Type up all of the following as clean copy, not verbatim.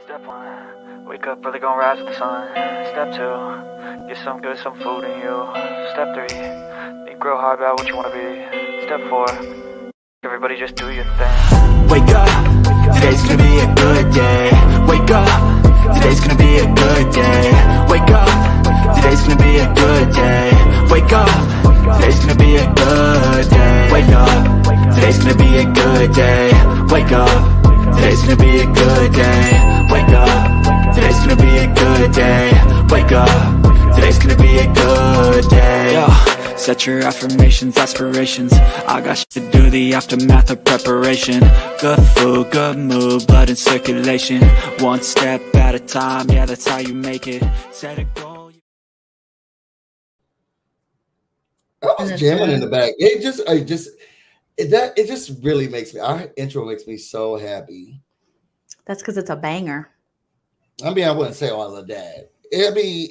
Step 1, wake up early, gonna rise with the sun. Step 2, get some good, some food in you. Step 3, think real hard about what you wanna be. Step 4, everybody just do your thing. Wake up, today's gonna be a good day. Wake up, today's gonna be a good day. Wake up, today's gonna be a good day. Wake up, today's gonna be a good day. Wake up, today's gonna be a good day. Wake up, today's gonna be a good day. Wake up, today's gonna be a good day. Wake up, today's gonna be a good day. Yo, set your affirmations, aspirations. I got shit to do, the aftermath of preparation. Good food, good mood, blood in circulation. One step at a time, yeah, that's how you make it. Set a goal. I was jamming in the back. It just really makes me. Our intro makes me so happy. That's because it's a banger. I mean, I wouldn't say all of that. I mean,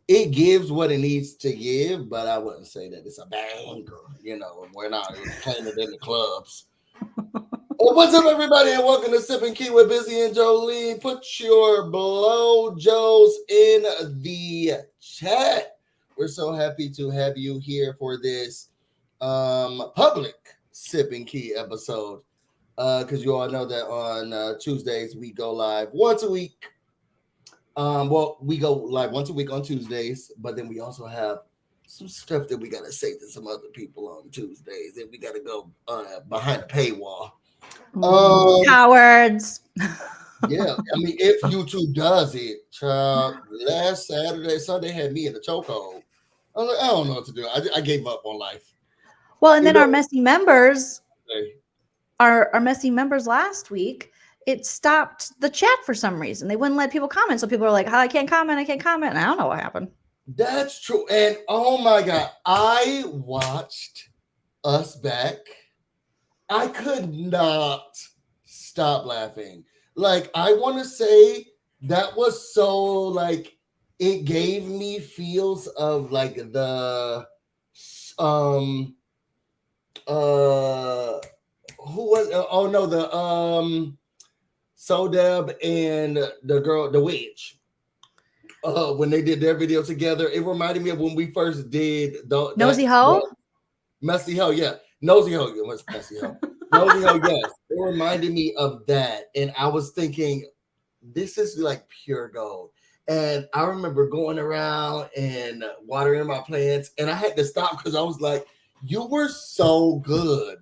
it gives what it needs to give, but I wouldn't say that it's a banger. You know, we're not playing it in the clubs. Well, what's up, everybody, and welcome to Sip and Key with Busy and Joleen. Put your blowjos in the chat. We're so happy to have you here for this public Sip and Key episode. Because you all know that on Tuesdays we go live once a week. Well, we go live once a week on Tuesdays, but then we also have some stuff that we gotta say to some other people on Tuesdays, and we gotta go behind the paywall. Cowards. Yeah, I mean, if YouTube does it, child, last Sunday had me in the chokehold. I was like, I don't know what to do. I gave up on life. Well, and then our messy members, our messy members last week, it stopped the chat for some reason. They wouldn't let people comment. So people were like, I can't comment. And I don't know what happened. That's true. And oh my God, I watched Us Back. I could not stop laughing. Like, I want to say that was so, like, it gave me feels of, like, the, who was, oh no, the, Sodeb and the girl, the witch, when they did their video together. It reminded me of when we first did Nosy Ho? Messy Ho, yeah. Nosy Ho, yeah, what's Messy Ho? Nosy Ho, yes. It reminded me of that. And I was thinking, this is like pure gold. And I remember going around and watering my plants, and I had to stop because I was like, you were so good.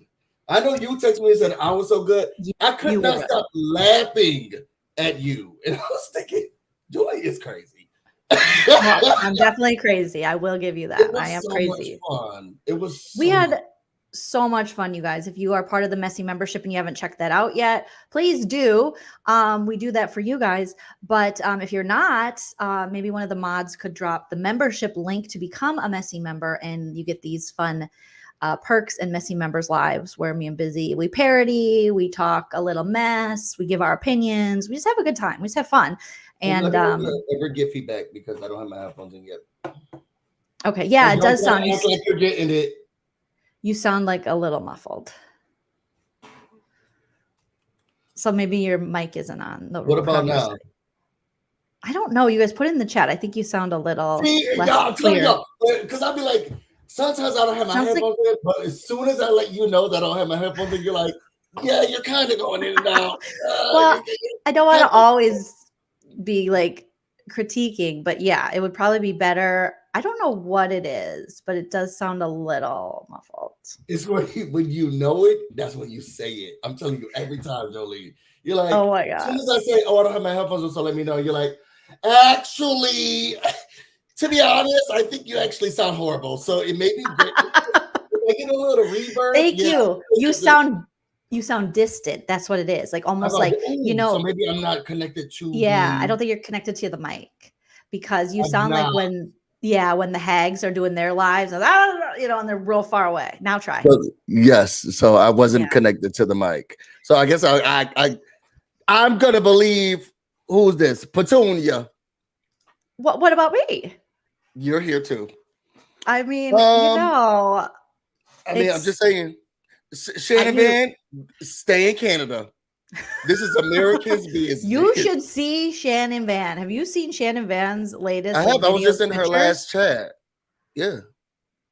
I know you texted me and said I was so good. I could not stop laughing at you. And I was thinking, Joleen is crazy. Well, I'm definitely crazy. I will give you that. I am so crazy. Much fun. It was we had so much fun, you guys. If you are part of the Messy membership and you haven't checked that out yet, please do. We do that for you guys. But if you're not, maybe one of the mods could drop the membership link to become a Messy member, and you get these fun perks and Messy members lives where me and Busy, we parody, we talk a little mess, we give our opinions, we just have a good time, we just have fun. And ever get feedback because I don't have my headphones in yet. Okay, yeah, it does sound like you're getting it. You sound like a little muffled. So maybe your mic isn't on. What about now? Side. I don't know. You guys put it in the chat. I think you sound a little less clear. Because I'll be like, sometimes I don't have my headphones in, but as soon as I let you know that I don't have my headphones in, you're like, yeah, you're kind of going in and out. Well, I don't want to always be like critiquing, but yeah, it would probably be better. I don't know what it is, but it does sound a little muffled. It's when you know it, that's when you say it. I'm telling you every time, Joleen. You're like, oh my God. As soon as I say, oh, I don't have my headphones on, so let me know. You're like, actually, to be honest, I think you actually sound horrible. So it may be great. I get a little reverb. Thank you. You sound distant. That's what it is. Like almost like, you know. So maybe I'm not connected to. Yeah, I don't think you're connected to the mic because you sound like when the hags are doing their lives, and and they're real far away. Now try. Yes. So I wasn't connected to the mic. So I guess I'm gonna believe who's this? Petunia. What about me? You're here too. I mean, I'm just saying, Shannon Van, stay in Canada. This is Americans business. You should see Shannon Van. Have you seen Shannon Van's latest? I have. I was videos, just in her pictures? last chat. Yeah.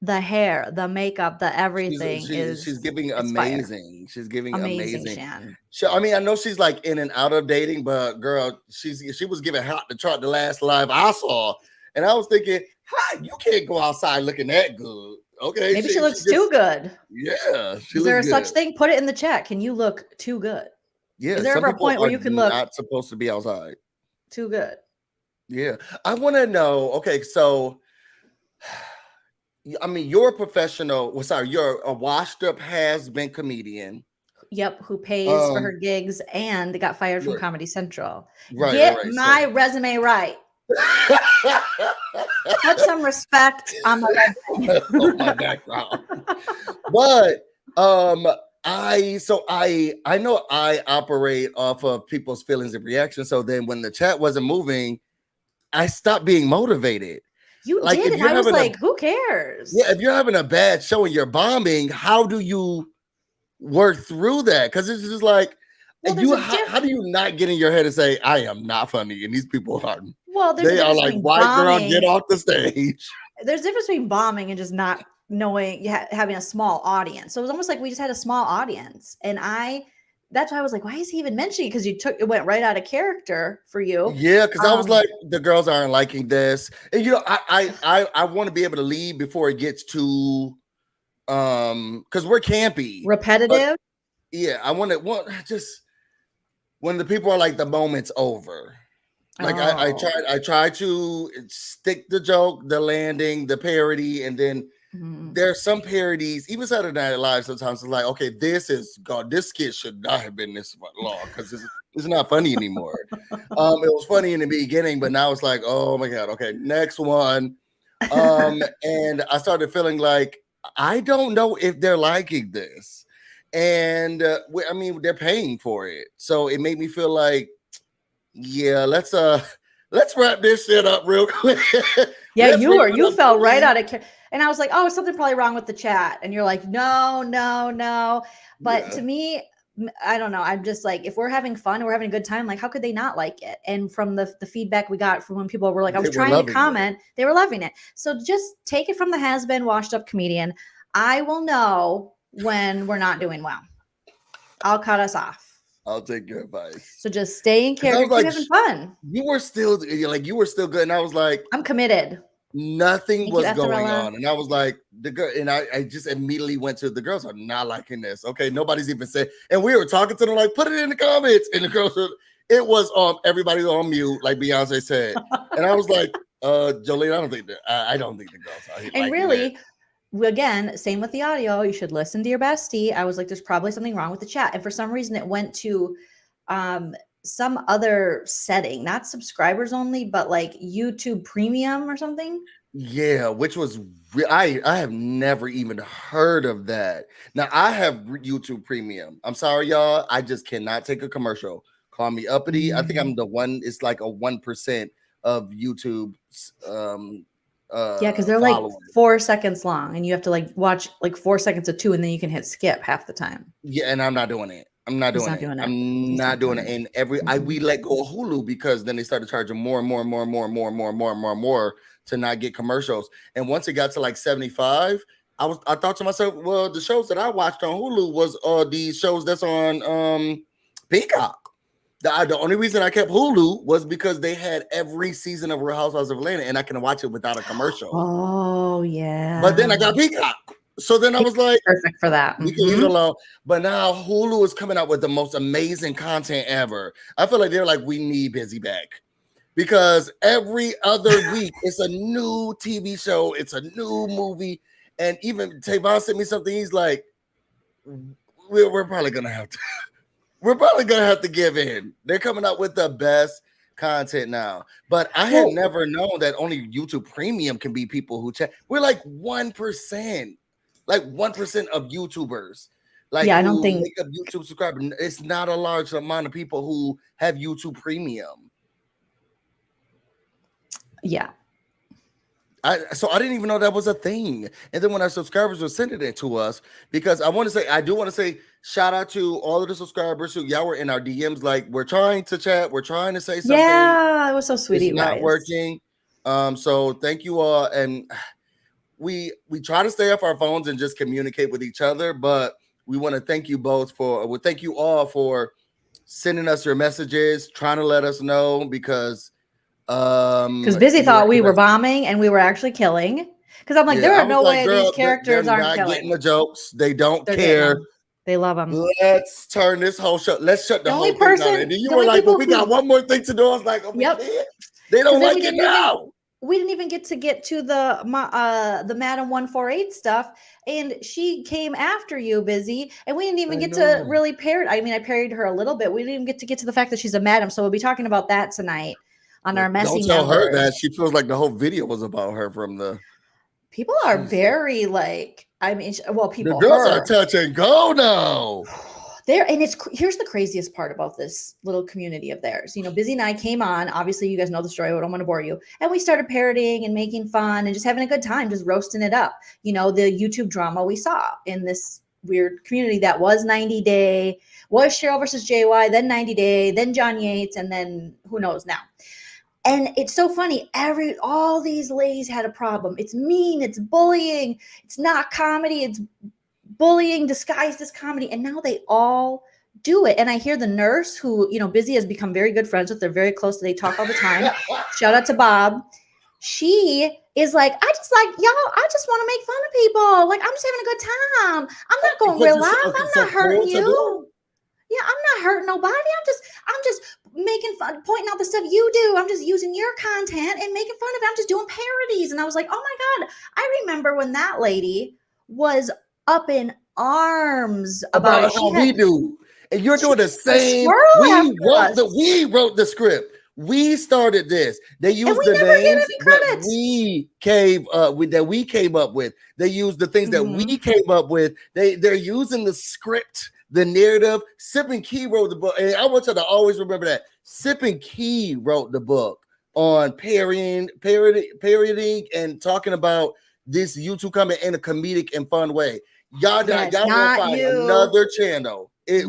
The hair, the makeup, the everything She's giving it's fire. amazing. She's giving Amazing, amazing. Shan. I mean, I know she's like in and out of dating, but girl, she was giving hot the chart the last live I saw, and I was thinking, hi, you can't go outside looking that good. Okay, Maybe she looks too good. Yeah, is there such thing? Put it in the chat. Can you look too good? Yeah, is there ever a point where you can look not supposed to be outside? Too good. Yeah, I want to know. Okay, so. I mean, you're a professional. Well, sorry, you're a washed-up has-been comedian. Yep, who pays for her gigs and got fired from Comedy Central. Right, Get my resume right. Put some respect on my resume. On my background. But I know I operate off of people's feelings and reactions. So then when the chat wasn't moving, I stopped being motivated. You did, and I was like, who cares? Yeah, if you're having a bad show and you're bombing, how do you work through that? Because it's just like, how do you not get in your head and say, I am not funny, and these people are? Well, they are like, white girl, get off the stage. There's a difference between bombing and just not knowing, having a small audience. So it was almost like we just had a small audience, and that's why I was like, why is he even mentioning it? Because it went right out of character for you. Yeah, because I was like, the girls aren't liking this. And I want to be able to leave before it gets too because we're campy. Repetitive. Yeah, I want just when the people are like, the moment's over. Like I try to stick the joke, the landing, the parody, and then there's some parodies, even Saturday Night Live sometimes it's like, okay, this skit should not have been this long because it's not funny anymore. It was funny in the beginning, but now it's like, oh my God, okay, next one. And I started feeling like, I don't know if they're liking this. And I mean, they're paying for it. So it made me feel like, yeah, let's wrap this shit up real quick. Yeah, you fell right out of character. And I was like, oh, something probably wrong with the chat. And you're like, no. But to me, I don't know. I'm just like, if we're having fun, we're having a good time, like, how could they not like it? And from the feedback we got from when people were like, I was trying to comment, they were loving it. So just take it from the has-been washed up comedian. I will know when we're not doing well. I'll cut us off. I'll take your advice. So just stay in character. Like, having fun. You were still good. And I was like, I'm committed. Nothing was going on. And I was like, the girl, and I just immediately went to the girls are not liking this. Okay, nobody's even said, and we were talking to them like, put it in the comments. And the girls it was everybody on mute, like Beyonce said. And I was like, Joleen, I don't think the girls are. And really, again, same with the audio. You should listen to your bestie. I was like, there's probably something wrong with the chat. And for some reason it went to some other setting, not subscribers only, but like YouTube Premium or something. Yeah, which was I have never even heard of that. Now I have YouTube Premium. I'm sorry, y'all. I just cannot take a commercial. Call me uppity. I think I'm the one. It's like a 1% of YouTube. Yeah, because they're like 4 seconds long, and you have to like watch like 4 seconds of 2, and then you can hit skip half the time. Yeah, and I'm not doing it. I'm not doing it. And we let go of Hulu because then they started charging more to not get commercials. And once it got to like 75, I thought to myself, well, the shows that I watched on Hulu was these shows that's on Peacock. The only reason I kept Hulu was because they had every season of Real Housewives of Atlanta, and I can watch it without a commercial. Oh yeah. But then I got Peacock. So then I was like, perfect for that. We can leave it alone. But now Hulu is coming out with the most amazing content ever. I feel like they're like, we need Busy back. Because every other week it's a new TV show, it's a new movie. And even Tavon sent me something. He's like, we're probably gonna have to give in. They're coming out with the best content now. But I had never known that only YouTube Premium can be people who chat. We're like 1%. Like 1% of YouTubers. Like, yeah, I don't think make up YouTube subscriber. It's not a large amount of people who have YouTube Premium. Yeah. So I didn't even know that was a thing. And then when our subscribers were sending it to us, because I do want to say shout out to all of the subscribers who y'all were in our DMs. Like, we're trying to chat, we're trying to say something. Yeah, it was so sweet. It's You not guys. working. So thank you all. And we try to stay off our phones and just communicate with each other, but we want to thank you thank you all for sending us your messages, trying to let us know, because Busy thought we were bombing and we were actually killing. Because I'm like, there are no way these characters aren't not killing. Getting the jokes. They don't care. They love them. Let's turn this whole show. Let's shut the whole thing down. And then you were like, "But we got one more thing to do." I was like, "Oh, yep. They don't like it now." We didn't even get to the Madam 148 stuff, and she came after you, Busy, and we didn't even get to really parry. I mean, I parried her a little bit. We didn't even get to the fact that she's a madam. So we'll be talking about that tonight on our messy. Don't tell her that. She feels like the whole video was about her from the. People are very like. I mean, well, people. The girls are touch and go now. And here's the craziest part about this little community of theirs. You know, Busy and I came on. Obviously, you guys know the story. I don't want to bore you. And we started parroting and making fun and just having a good time, just roasting it up. You know, the YouTube drama we saw in this weird community that was 90 Day, was Cheryl versus JY, then 90 Day, then John Yates, and then who knows now. And it's so funny. All these ladies had a problem. It's mean. It's bullying. It's not comedy. It's bullying disguised as comedy, and now they all do it. And I hear the nurse, who, you know, Busy has become very good friends with. They're very close. They talk all the time. Shout out to Bob. She is like, I just want to make fun of people. Like, I'm just having a good time. I'm not going real live. I'm not hurting you. Yeah, I'm not hurting nobody. I'm just making fun, pointing out the stuff you do. I'm just using your content and making fun of it. I'm just doing parodies. And I was like, oh my God. I remember when that lady was up in arms about how we do, and you're doing the same. We wrote the script. We started this. They used the names that we came up with. They used the things that we came up with. They're using the script, the narrative. Sip and Key wrote the book, and I want you to always remember that Sip and Key wrote the book on parodying and talking about this YouTube comment in a comedic and fun way. Y'all will find another channel. We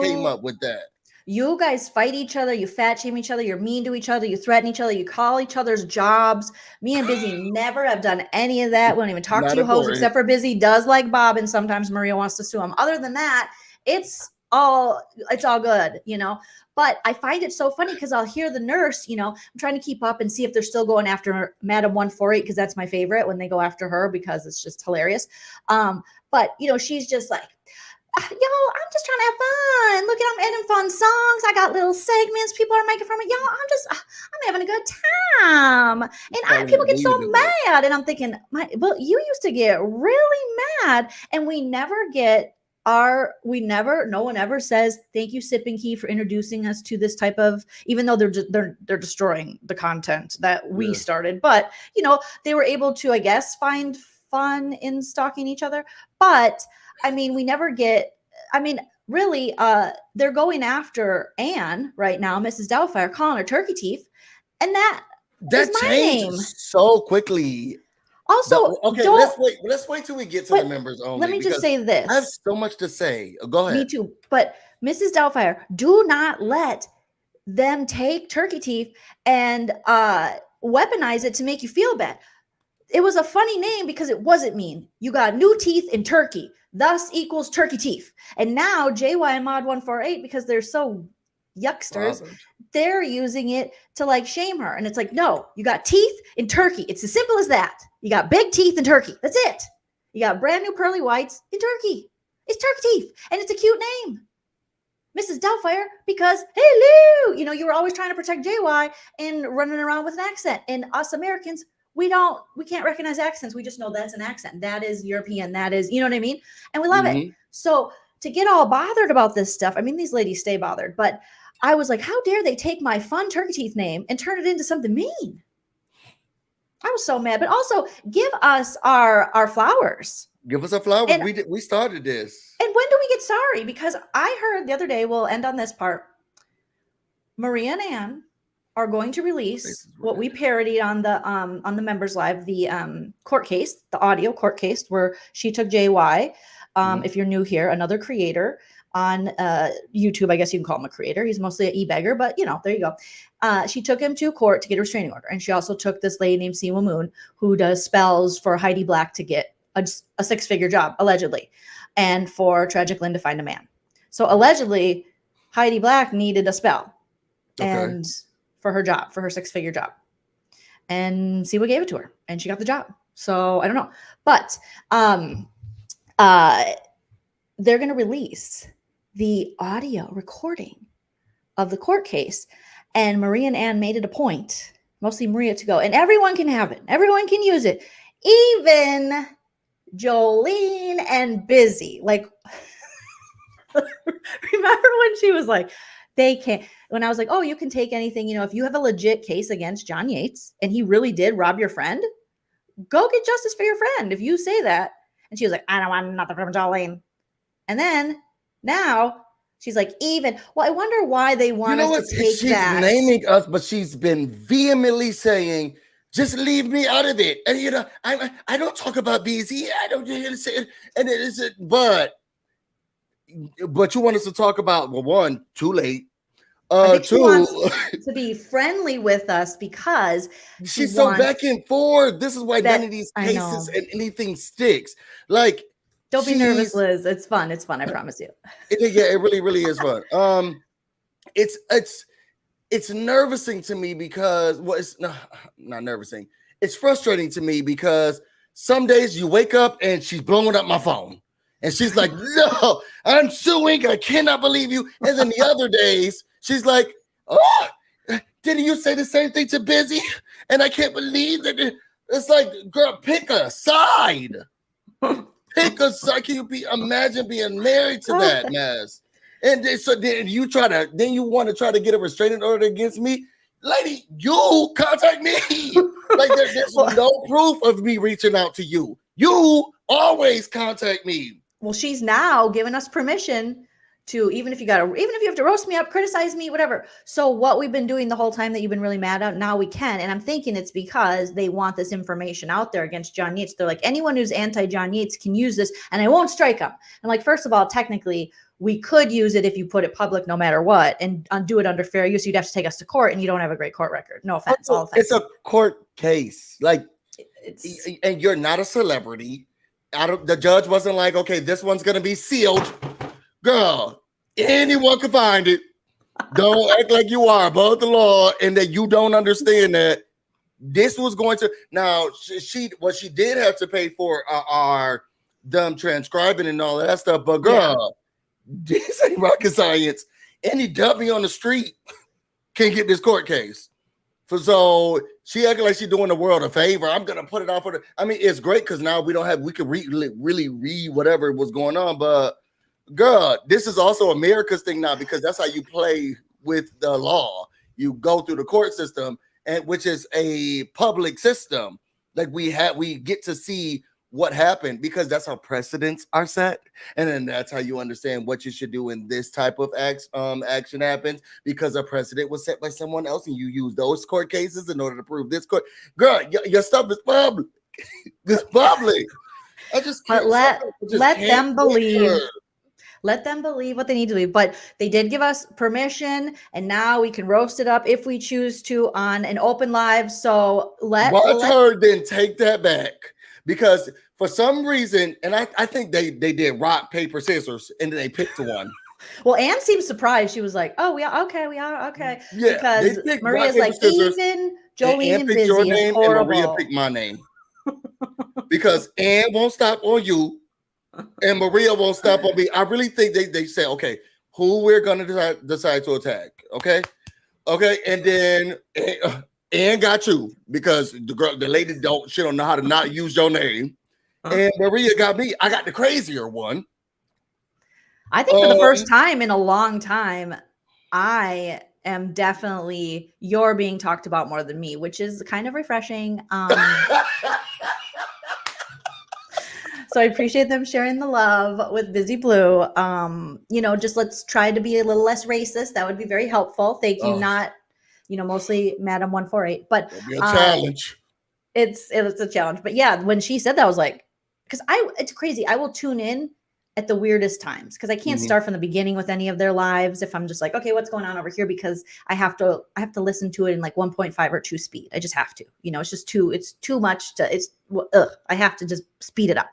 came up with that. You guys fight each other. You fat shame each other. You're mean to each other. You threaten each other. You call each other's jobs. Me and Busy never have done any of that. We don't even talk to you hoes, except for Busy does like Bob, and sometimes Maria wants to sue him. Other than that, it's all good, you know. But I find it so funny because I'll hear the nurse, you know, I'm trying to keep up and see if they're still going after Madam 148, because that's my favorite when they go after her, because it's just hilarious. But, you know, she's just like, yo, I'm just trying to have fun. Look, I'm adding fun songs. I got little segments. People are making fun of me. Yo, I'm having a good time. And people get so mad. And I'm thinking, well, you used to get really mad. And no one ever says thank you, Sip and Key, for introducing us to this type of, even though they're destroying the content that we started. But, you know, they were able to, I guess, find fun in stalking each other. But I mean, really, they're going after Anne right now, Mrs. Doubtfire, calling her Turkey Teeth. And that is my name. So quickly. Also, let's wait till we get to the members only. Let me just say this. I have so much to say. Go ahead. Me too. But Mrs. Doubtfire, do not let them take Turkey Teeth and weaponize it to make you feel bad. It was a funny name because it wasn't mean. You got new teeth in turkey, thus equals Turkey Teeth. And now JY and Mod 148, because they're so yucksters, they're using it to like shame her. And it's like, no, you got teeth in turkey. It's as simple as that. You got big teeth in turkey. That's it. You got brand new pearly whites in turkey. It's Turkey Teeth. And it's a cute name. Mrs. Doubtfire, because hello, you know, you were always trying to protect JY and running around with an accent. And us Americans, we can't recognize accents. We just know that's an accent. That is European. That is, you know what I mean? And we love it. So to get all bothered about this stuff, I mean, these ladies stay bothered, but I was like, how dare they take my fun Turkey Teeth name and turn it into something mean? I was so mad. But also give us our flowers. Give us our flowers. And we started this. And when do we get sorry? Because I heard the other day, we'll end on this part, Maria and Ann are going to release what we parodied on the members live, the court case, the audio court case where she took JY. If you're new here, another creator on YouTube, I guess you can call him a creator. He's mostly an e-beggar, but there you go. She took him to court to get a restraining order. And she also took this lady named Siwa Moon, who does spells for Heidi Black to get a 6-figure job, allegedly, and for Tragic Lynn to find a man. So allegedly, Heidi Black needed a spell. And for her job, for her 6-figure job. And Siwa gave it to her and she got the job. So I don't know. But they're going to release the audio recording of the court case. And Maria and Ann made it a point, mostly Maria, to go. And everyone can have it. Everyone can use it. Even Joleen and Busy. Like, remember when she was like, they can't. When I was like, oh, you can take anything, if you have a legit case against John Yates and he really did rob your friend, go get justice for your friend if you say that. And she was like, I don't want nothing from Jolene. And then now she's like, I wonder why they want us to take that. She's naming us, but she's been vehemently saying, just leave me out of it. And I don't talk about BZ. I don't say it. And it is but you want us to talk about, well, one, too late. I think she wants to be friendly with us because she's so back and forth. This is why none of these cases and anything sticks. Like, don't be nervous, Liz. It's fun. It's fun. I promise you. It really, really is fun. It's nervousing to me because it's not nervousing. It's frustrating to me because some days you wake up and she's blowing up my phone. And she's like, no, I'm suing. I cannot believe you. And then the other days, she's like, oh, didn't you say the same thing to Busy? And I can't believe that. It's like, girl, pick a side. Pick a side. Can you imagine being married to that mess? And then you want to try to get a restraining order against me? Lady, you contact me. Like there's no proof of me reaching out to you. You always contact me. Well, she's now given us permission to, even if you have to roast me up, criticize me, whatever. So what we've been doing the whole time that you've been really mad at, now we can. And I'm thinking it's because they want this information out there against John Yates. They're like, anyone who's anti-John Yates can use this and I won't strike them. I'm like, first of all, technically, we could use it if you put it public no matter what and do it under fair use. You'd have to take us to court and you don't have a great court record. No offense. All offense. It's a court case. Like, and you're not a celebrity. The judge wasn't like, okay, this one's going to be sealed. Girl, anyone can find it. Don't act like you are above the law and that you don't understand that this was going to. Now, she did have to pay for them transcribing and all that stuff. But girl, this ain't rocket science. Any dummy on the street can get this court case. So she acting like she's doing the world a favor. I'm gonna put it out for it's great because now we can really read whatever was going on. But girl, this is also America's thing now because that's how you play with the law. You go through the court system, and which is a public system. Like we get to see what happened because that's how precedents are set, and then that's how you understand what you should do when this type of action happens because a precedent was set by someone else, and you use those court cases in order to prove this court. Girl, your stuff is public. It's public. I just can't. But let them believe. Let them believe what they need to believe. But they did give us permission, and now we can roast it up if we choose to on an open live. So watch her then take that back. Because for some reason, and I think they did rock, paper, scissors, and then they picked one. Well, Anne seemed surprised. She was like, oh, we are okay. Yeah, because Maria's like, even Joleen and Busy is horrible. And Maria picked my name. Because Anne won't stop on you, and Maria won't stop on me. I really think they say, okay, who we're going to decide to attack, okay? And then Anne got you because the lady she don't know how to not use your name. And Maria got me. I got the crazier one. I think for the first time in a long time, I am definitely you're being talked about more than me, which is kind of refreshing. So I appreciate them sharing the love with Busy Blue. Just let's try to be a little less racist. That would be very helpful. Thank you. mostly Madam 148. But It'll be a challenge. It's a challenge. But yeah, when she said that, I was like, because it's crazy. I will tune in at the weirdest times because I can't start from the beginning with any of their lives if I'm just like, okay, what's going on over here? Because I have to listen to it in like 1.5 or 2 speed. I just have to, it's too much I have to just speed it up.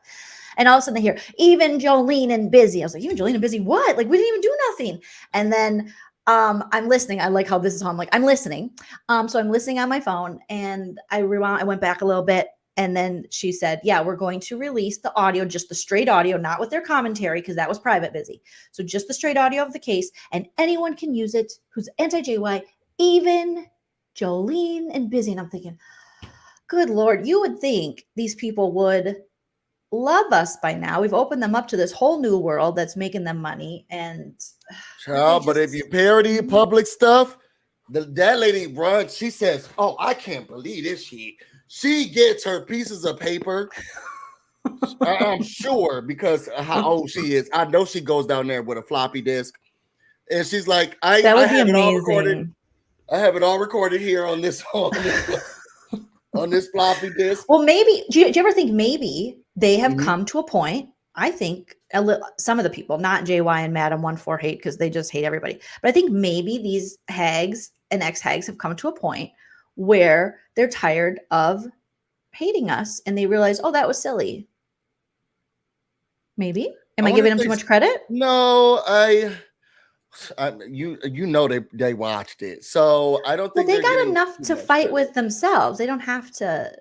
And all of a sudden I hear even Joleen and Busy. I was like, even Joleen and Busy, what? Like, we didn't even do nothing. And then I'm listening. I like how this is how I'm like, I'm listening. So I'm listening on my phone and I went back a little bit. And then she said, yeah, we're going to release the audio, just the straight audio, not with their commentary, because that was private, Busy. So just the straight audio of the case, and anyone can use it who's anti-JY, even Joleen and Busy. And I'm thinking, good Lord, you would think these people would love us by now. We've opened them up to this whole new world that's making them money. And child, but if you parody public stuff, that lady runs, she says, oh, I can't believe this shit. She gets her pieces of paper. I'm sure because of how old she is. I know she goes down there with a floppy disk, and she's like, "I have it all recorded. I have it all recorded here on this on this floppy disk." Well, maybe. Do you ever think maybe they have come to a point? I think some of the people, not JY and Madam 148, because they just hate everybody. But I think maybe these hags and ex-hags have come to a point where they're tired of hating us and they realize, oh, that was silly. Maybe. Am I giving them too much credit? No, you know they watched it. So I don't think they got enough to fight with themselves. They don't have to,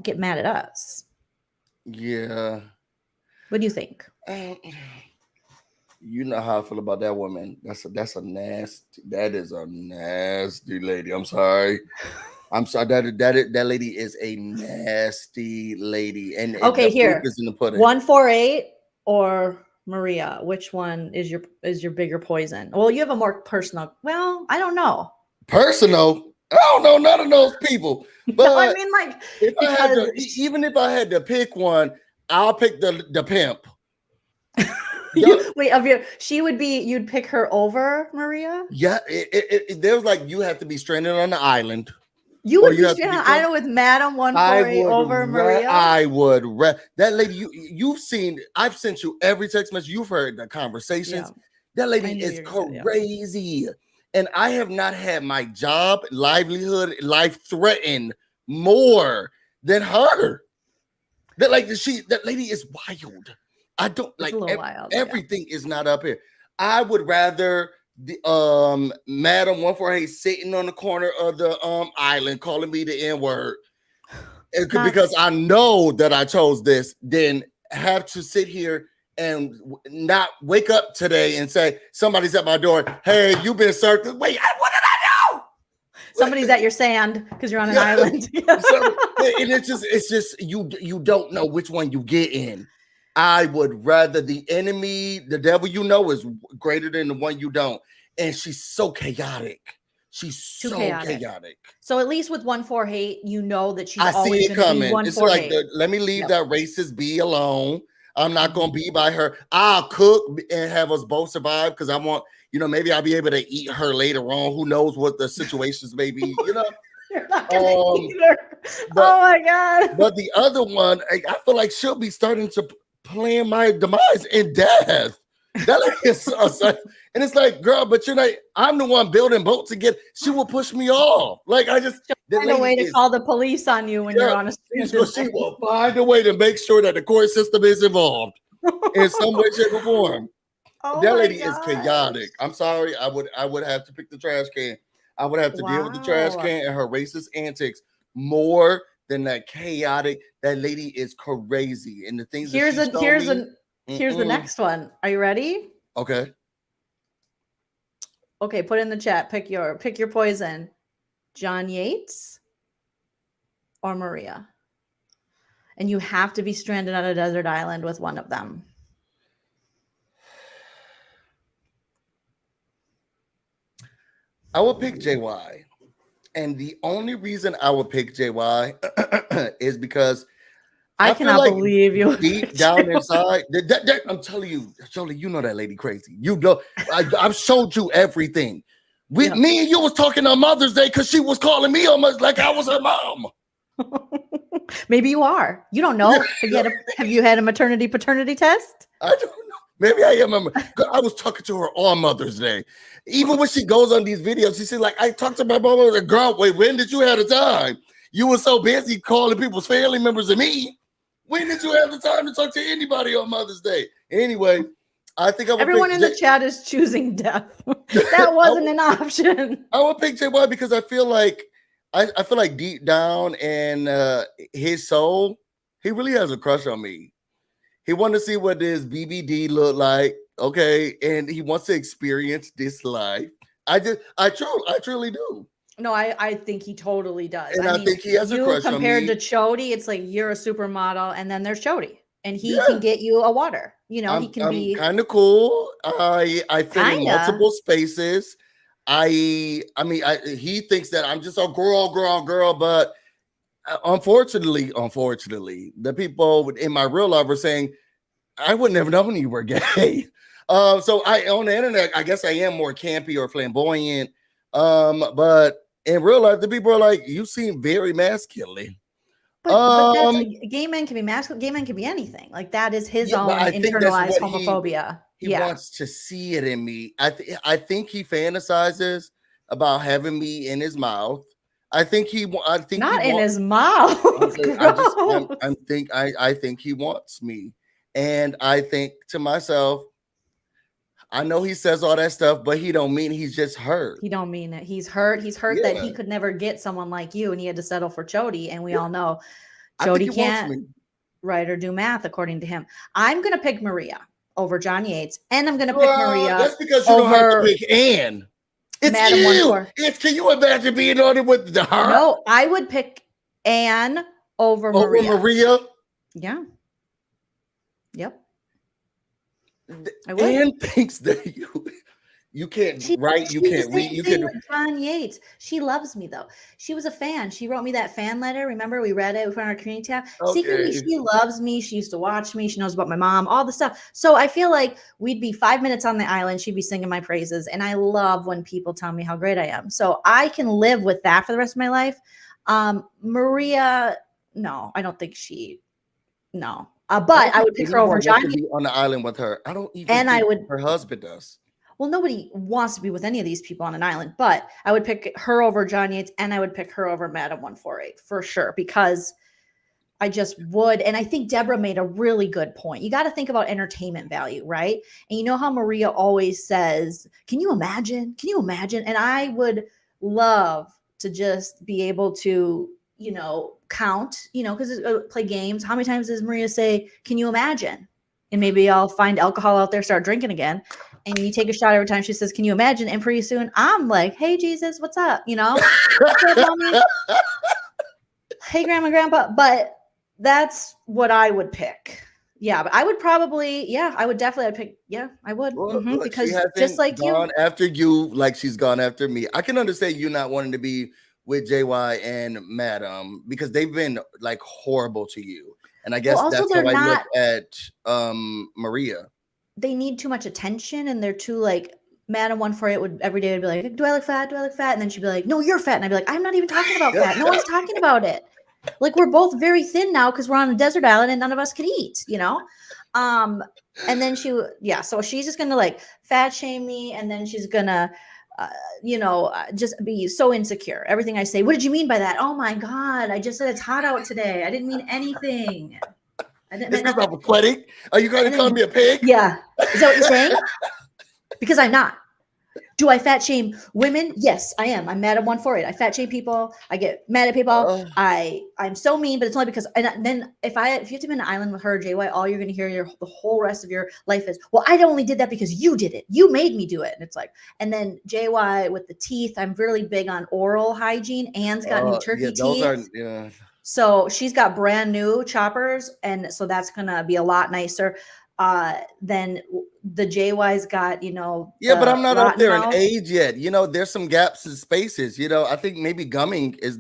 get mad at us. Yeah. What do you think? You know how I feel about that woman. That is a nasty lady. I'm sorry. That lady is a nasty lady. And okay, here, is in the pudding. 148 or Maria, which one is your bigger poison? Well, you have a more personal. Well, I don't know. Personal? I don't know none of those people. But no, I mean, like, even if I had to pick one, I'll pick the pimp. You'd pick her over Maria? Yeah, there was like you have to be stranded on the island. You would be stranded on the island with Madam 148 over Maria? I would. That lady, I've sent you every text message. You've heard the conversations. Yeah. That lady is crazy. Yeah. And I have not had my job, livelihood, life threatened more than her. That lady is wild. I don't like everything is not up here. I would rather the Madam 148 sitting on the corner of the island calling me the N-word because I know that I chose this, than have to sit here and not wake up today and say somebody's at my door. Hey, you've been served. Wait, what did I know? Somebody's at your sand because you're on an island. So, and it's just you don't know which one you get in. I would rather the enemy, the devil is greater than the one you don't. And she's so chaotic. She's so chaotic. So at least with 148, you know that she's I always see it coming. It's like, let me leave that racist bee alone. I'm not going to be by her. I'll cook and have us both survive because I want, maybe I'll be able to eat her later on. Who knows what the situations may be, You're not gonna eat her. Oh my God. But the other one, I feel like she'll be starting to plan my demise in death. That is and it's like, girl, but I'm the one building boats again. She will push me off. Like she'll find a way to call the police on you when you're on a street. She will find a way to make sure that the court system is involved in some way, shape, or form. That lady is chaotic. I'm sorry. I would have to pick the trash can. I would have to deal with the trash can and her racist antics more than that chaotic. That lady is crazy. And the things here's the next one. Are you ready? Okay. Okay, put in the chat. Pick your poison. John Yates or Maria. And you have to be stranded on a desert island with one of them. I will pick JY. And the only reason I would pick JY is because I cannot believe you. Deep down inside, I'm telling you, Joleen, you know that lady crazy. I've showed you everything. Me and you was talking on Mother's Day because she was calling me on like I was her mom. Maybe you are. You don't know. Have you had a maternity paternity test? I don't know. Maybe I am. I was talking to her on Mother's Day. Even when she goes on these videos, she said, like, I talked to my mom. I was like, girl, wait, when did you have the time? You were so busy calling people's family members and me. When did you have the time to talk to anybody on Mother's Day? Anyway, I think everyone in the chat is choosing death. That wasn't an option. I would pick JY because I feel like deep down in his soul, he really has a crush on me. He wanted to see what this BBD look like, okay, and he wants to experience this life. I truly do. No, I think he totally does. And I think he has a crush on me. Compared to Chody, it's like you're a supermodel, and then there's Chody, and he can get you a water. You know, he can be kind of cool. I fit in multiple spaces. He thinks that I'm just a girl, but unfortunately, the people in my real life are saying, I would never known you were gay. So on the internet, I guess I am more campy or flamboyant. But in real life, the people are like, you seem very masculine. But gay men can be masculine. Gay men can be anything. Like that is his own internalized homophobia. He wants to see it in me. I think he fantasizes about having me in his mouth. I think his mouth. I think he wants me. And I think to myself, I know he says all that stuff, but he don't mean he's just hurt. He don't mean it. He's hurt. He's hurt that he could never get someone like you, and he had to settle for Chody. And we all know Chody can't write or do math, according to him. I'm gonna pick Maria over John Yates, and I'm gonna pick Maria. That's because you don't have to pick Ann. It's Madam you. Can you imagine being on it with her? No, I would pick Ann over Maria. Yeah. Yep. Ann thinks that you can't write, you can't read. You can. John Yates. She loves me though. She was a fan. She wrote me that fan letter. Remember, we read it. We put on our community tab. Okay. Secretly, she loves me. She used to watch me. She knows about my mom. All the stuff. So I feel like we'd be 5 minutes on the island. She'd be singing my praises, and I love when people tell me how great I am. So I can live with that for the rest of my life. Maria, no, I don't think she. No. But I would pick her over John. To be on the island with her. I don't even. And her husband does. Well, nobody wants to be with any of these people on an island, but I would pick her over John Yates, and I would pick her over Madam 148 for sure, because I just would. And I think Deborah made a really good point. You got to think about entertainment value, right? And you know how Maria always says, "Can you imagine? Can you imagine?" And I would love to just be able to, count, because play games. How many times does Maria say, "Can you imagine?" And maybe I'll find alcohol out there, start drinking again. And you take a shot every time she says, "Can you imagine?" And pretty soon I'm like, "Hey, Jesus, what's up?" What's up, mommy? Hey, grandma, grandpa. But that's what I would pick. Yeah, but I would probably, I would definitely pick. Yeah, I would. Well, look, because just like gone after you, like she's gone after me. I can understand you not wanting to be with JY and Madam because they've been like horrible to you. And I guess that's how I look at Maria. They need too much attention, and they're too like Madam 148 would every day would be like, "Do I look fat? Do I look fat?" And then she'd be like, "No, you're fat." And I'd be like, "I'm not even talking about fat. No one's talking about it. Like we're both very thin now because we're on a desert island and none of us can eat, And then so she's just gonna like fat shame me, and then she's gonna just be so insecure. Everything I say, "What did you mean by that?" "Oh my God, I just said it's hot out today. I didn't mean anything." It's because I was sweating. Are you going to call me a pig? Yeah. Is that what you're saying? Because I'm not. Do I fat shame women? Yes, I am. I'm Madam 148. I fat shame people. I get mad at people. I'm so mean, but it's only because. And then if you have to be on an island with her, JY, all you're going to hear the whole rest of your life is, "Well, I only did that because you did it. You made me do it." And it's like, and then JY with the teeth. I'm really big on oral hygiene. Anne's got new turkey teeth. So she's got brand new choppers, and so that's gonna be a lot nicer than the JY's got. But I'm not up there in age yet. There's some gaps in spaces. I think maybe gumming is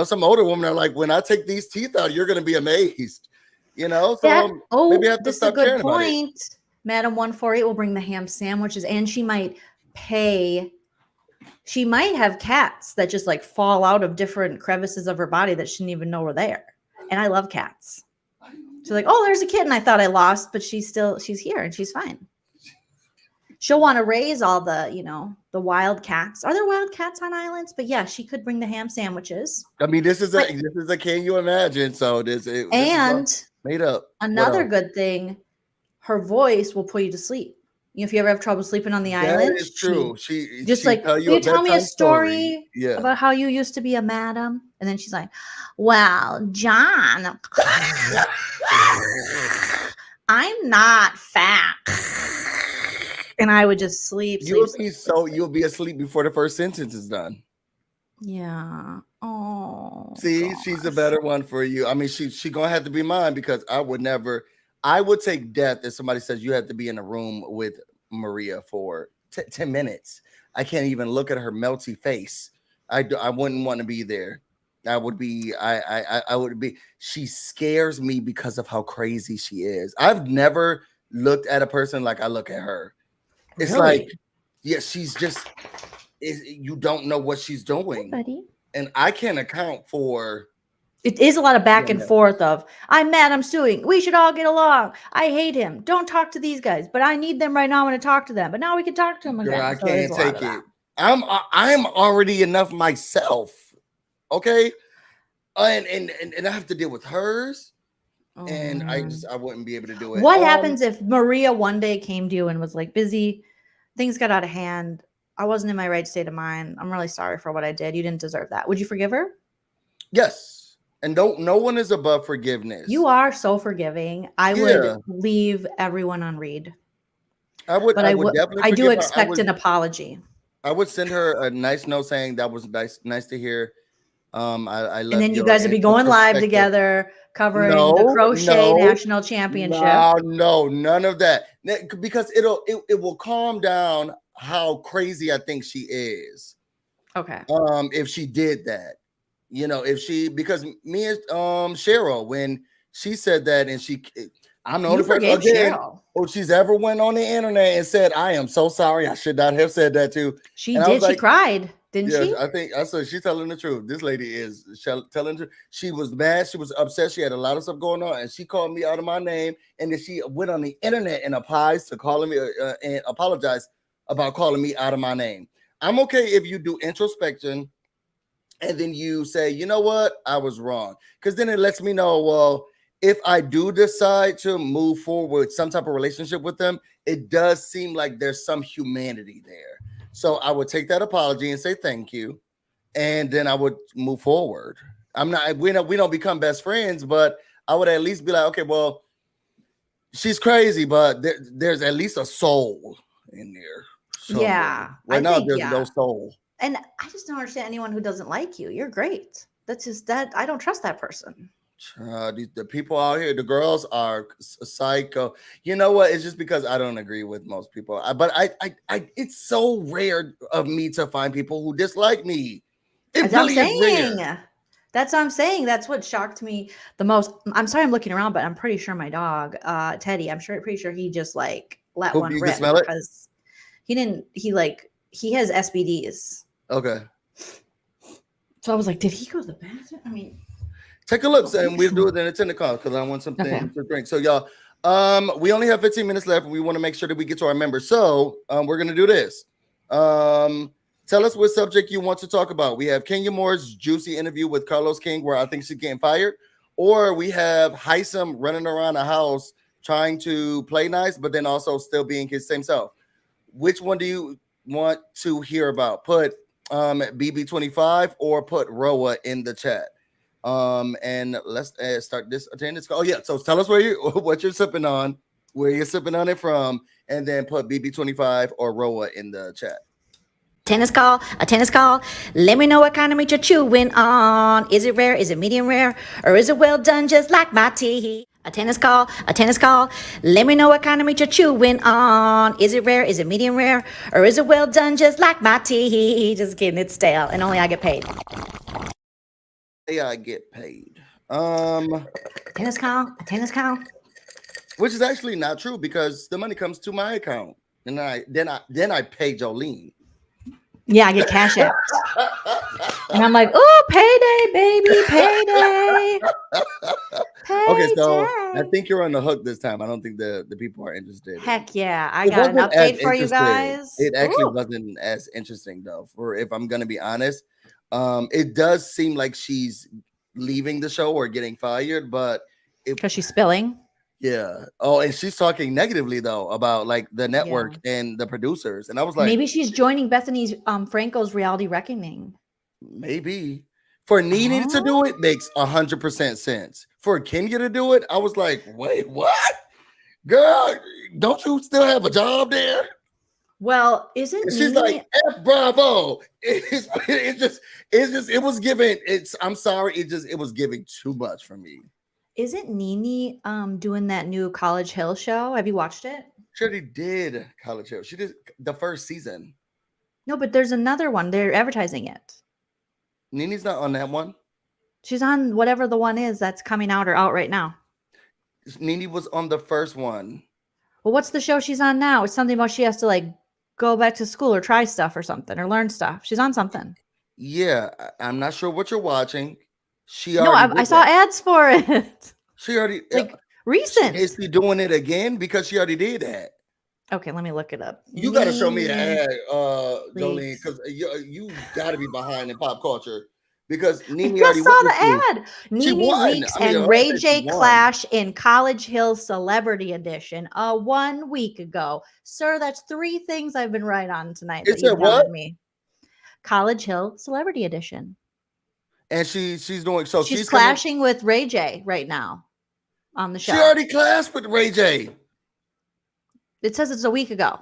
some older women are like, "When I take these teeth out, you're gonna be amazed." Maybe I have to stop caring about it. Madam 148 will bring the ham sandwiches, and she might pay She might have cats that just like fall out of different crevices of her body that she didn't even know were there. And I love cats. She's like, oh, there's a kitten I thought I lost, but she's here and she's fine. She'll want to raise all the, the wild cats. Are there wild cats on islands? But yeah, she could bring the ham sandwiches. I mean, this is a Can You Imagine? So this is made up. Another good thing, her voice will put you to sleep. If you ever have trouble sleeping on the island, that is true. She just like, tell you tell me a story yeah. about how you used to be a madam, and then she's like, well, John, I'm not fat. And I would just sleep. You'll be asleep before the first sentence is done. Yeah. Oh. See, gosh. She's a better one for you. I mean, she gonna have to be mine because I would take death if somebody says you have to be in a room with Maria for 10 minutes. I can't even look at her melty face. I wouldn't want to be there. I would be. She scares me because of how crazy she is. I've never looked at a person like I look at her. It's really? Like, yeah, she's just, you don't know what she's doing. Hi, buddy. And I can't account for. It is a lot of back and forth of, I'm mad, I'm suing. We should all get along. I hate him. Don't talk to these guys, but I need them right now. I want to talk to them. But now we can talk to them again. Girl, I can't take it. I'm already enough myself. Okay. And I have to deal with hers. And I wouldn't be able to do it. What happens if Maria one day came to you and was like busy, things got out of hand, I wasn't in my right state of mind, I'm really sorry for what I did, you didn't deserve that, would you forgive her? Yes. And no one is above forgiveness. You are so forgiving. I would leave everyone on read. I would definitely. I do expect an apology. I would send her a nice note saying that was nice to hear. I love. And then you guys would be going live together, covering the crochet national championship. No, none of that. Because it will calm down how crazy I think she is. Okay. If she did that, because me and Cheryl, when she said that, and I'm the only person again she's ever went on the internet and said, I am so sorry, I should not have said that too. She did. She cried. Didn't she? I said she's telling the truth. This lady is telling the truth. She was mad. She was upset. She had a lot of stuff going on, and she called me out of my name. And then she went on the internet and apologized about calling me out of my name. I'm okay if you do introspection, and then you say, you know what, I was wrong, because then it lets me know. Well, if I do decide to move forward with some type of relationship with them, it does seem like there's some humanity there. So I would take that apology and say thank you, and then I would move forward. We don't become best friends, but I would at least be like, okay, well, she's crazy, but there's at least a soul in there. Somewhere. Yeah. Right now, there's no soul. And I just don't understand anyone who doesn't like you. You're great. That's just that. I don't trust that person. The people out here, the girls are psycho. You know what? It's just because I don't agree with most people. But it's so rare of me to find people who dislike me. It really is rare. That's what I'm saying. That's what shocked me the most. I'm sorry I'm looking around, but I'm pretty sure my dog, Teddy, pretty sure he just like let one rip because he didn't. He has SBDs. Okay. So I was like, did he go to the bathroom? I mean. Take a look, and we'll do it in a 10 o'clock because I want something to drink. So, y'all, we only have 15 minutes left. We want to make sure that we get to our members. So, we're going to do this. Tell us what subject you want to talk about. We have Kenya Moore's juicy interview with Carlos King, where I think she's getting fired. Or we have Heisem running around the house trying to play nice, but then also still being his same self. Which one do you want to hear about? Put BB25 or put RHOA in the chat. And let's start this attendance call. Oh yeah, so tell us what you're sipping on, where you're sipping on it from, and then put BB25 or RHOA in the chat. A tennis call. Let me know what kind of meat you're chewing on. Is it rare? Is it medium rare? Or is it well done just like my tea? A tennis call. Let me know what kind of meat you're chewing on. Is it rare? Is it medium rare? Or is it well done just like my tea? Just kidding, it's stale and only I get paid. I get paid. Tennis call. Which is actually not true because the money comes to my account, and then I pay Joleen. Yeah, I get cash apps. And I'm like, oh, payday, baby, payday. Okay, so I Payday. think you're on the hook this time. I don't think the people are interested. Heck yeah. I It got an wasn't as update for you interesting. guys. It actually Ooh. wasn't as interesting though. For if I'm gonna be honest, it does seem like she's leaving the show or getting fired, but Because she's spilling. yeah. Oh, and she's talking negatively though about like the network and the producers, and I was like, Maybe she's joining Bethany's Franco's Reality Reckoning. maybe. For Nene to do it makes 100% sense. For Kenya to do it, I was like, wait, what? Girl, don't you still have a job there? Well, isn't And she's Nene, like, F Bravo. It was giving, I'm sorry, it was giving too much for me. isn't Nene doing that new College Hill show? Have you watched it? She already did College Hill. She did the first season. No, but there's another one. They're advertising it. Nene's not on that one. She's on whatever the one is that's coming out or out right now. Nene was on the first one. Well, what's the show she's on now? It's something about she has to like go back to school or try stuff or something or learn stuff. She's on something. Yeah, I'm not sure what you're watching. I saw ads for it. She already like recent. Is she doing it again? Because she already did that. Okay, let me look it up. You got to show me an ad, Joleen, because you got to be behind in pop culture. Because Nene I just saw the ad. Nene Leakes and Ray J clash in College Hill Celebrity Edition 1 week ago. Sir, that's 3 things I've been right on tonight. It said what? Me. College Hill Celebrity Edition. And she's doing so. She's clashing with Ray J right now on the show. She already clashed with Ray J. It says it's a week ago.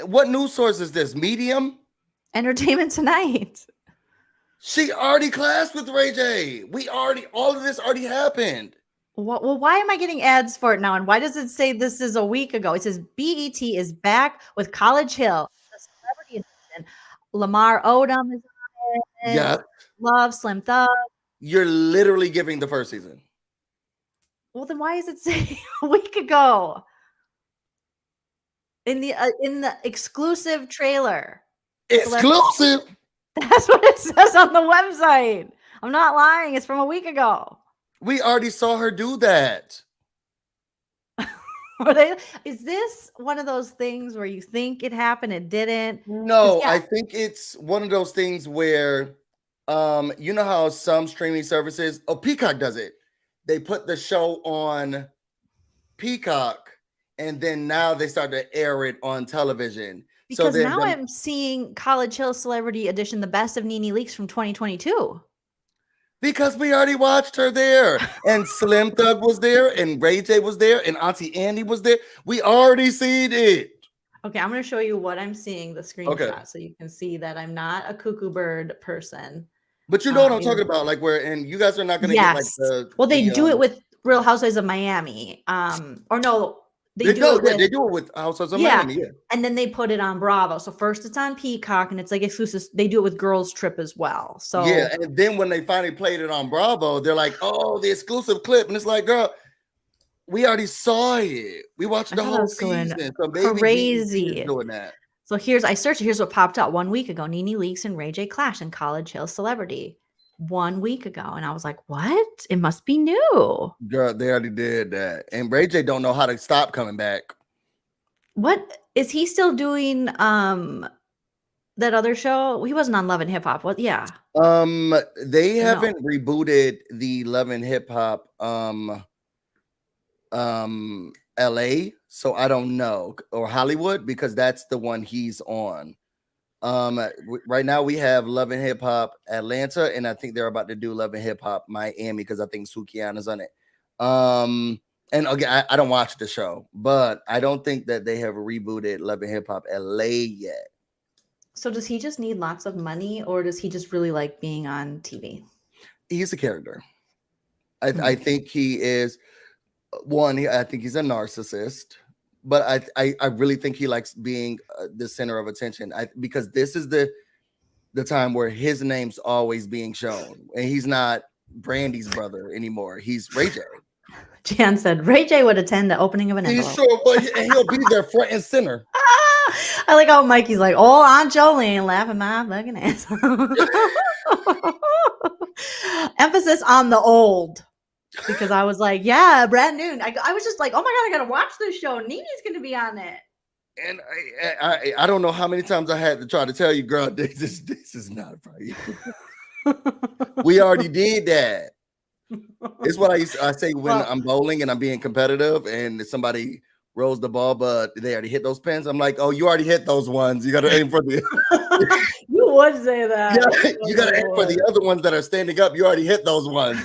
What news source is this? Medium? Entertainment Tonight. She already clashed with Ray J. All of this already happened. Well, why am I getting ads for it now? And why does it say this is a week ago? It says BET is back with College Hill, the Celebrity Edition. Lamar Odom is on it. Yeah. Love, Slim Thug. You're literally giving the first season. Well, then why is it saying a week ago? In the exclusive trailer. Exclusive? That's what it says on the website. I'm not lying. It's from a week ago. We already saw her do that. Is this one of those things where you think it happened, it didn't? No, I think it's one of those things where, you know how some streaming services, Peacock does it. They put the show on Peacock, and then now they start to air it on television. Because so now I'm seeing College Hill Celebrity Edition, the best of Nene Leakes from 2022. Because we already watched her there, and Slim Thug was there, and Ray J was there, and Auntie Andy was there. We already seen it. Okay, I'm going to show you what I'm seeing, the screenshot, so you can see that I'm not a cuckoo bird person. But you know what I'm talking about, like where, and you guys are not going to get like the. Well, they do it with Real Housewives of Miami, or no. They do it with Housewives of Miami, yeah. And then they put it on Bravo. So first it's on Peacock, and it's like exclusive. They do it with Girls Trip as well. So yeah, and then when they finally played it on Bravo, they're like, "Oh, the exclusive clip," and it's like, "Girl, we already saw it. We watched the whole season." So crazy doing that. So I searched. Here's what popped up 1 week ago: Nene Leakes and Ray J clash in College Hill Celebrity. 1 week ago, and I was like, what? It must be new. Girl, they already did that. And Ray J don't know how to stop coming back. What is he still doing? That other show? He wasn't on Love and Hip Hop. What? Yeah. They haven't rebooted the Love and Hip Hop LA, so I don't know, or Hollywood, because that's the one he's on. Right now we have Love and Hip Hop Atlanta, and I think they're about to do Love and Hip Hop Miami because I think Sukiana's on it. And again, I don't watch the show, but I don't think that they have rebooted Love and Hip Hop LA yet. So does he just need lots of money, or does he just really like being on TV? He's a character. I think he is one. I think he's a narcissist. But I really think he likes being the center of attention. Because this is the time where his name's always being shown, and he's not Brandy's brother anymore. He's Ray J. Jan said Ray J would attend the opening of an envelope. He's sure, but he'll be there front and center. I like how Mikey's like, oh, Aunt Joleen laughing my fucking ass. Emphasis on the old. Because I was like, yeah, brand new. I was just like, oh my God, I got to watch this show. Nini's going to be on it. And I don't know how many times I had to try to tell you, girl, this is not for you. We already did that. It's what I say when I'm bowling and I'm being competitive and somebody rolls the ball, but they already hit those pins. I'm like, oh, you already hit those ones. You got to aim for the. You would say that. Yeah, you got to aim for the other ones that are standing up. You already hit those ones.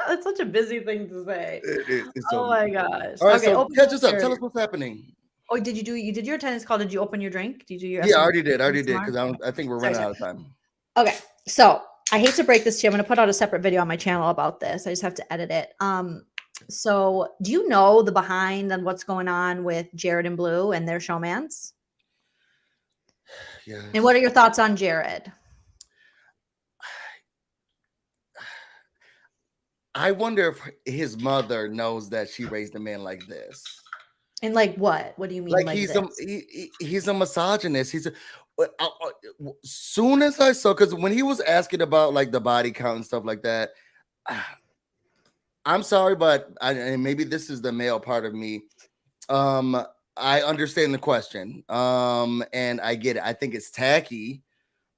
That's such a busy thing to say. It's so my gosh. All right, Okay, so catch us up. Tell us what's happening. Oh, you did your tennis call? Did you open your drink? Did you do your? Yeah, I already did because I think we're running out of time. Okay, so I hate to break this to you. I'm going to put out a separate video on my channel about this. I just have to edit it. So do you know the behind on what's going on with Jared and Blue and their showmans? Yeah. And what are your thoughts on Jared? I wonder if his mother knows that she raised a man like this. And like what? What do you mean? Like he's a misogynist. Soon as I saw, because when he was asking about like the body count and stuff like that, I'm sorry, but and maybe this is the male part of me. I understand the question, and I get it. I think it's tacky,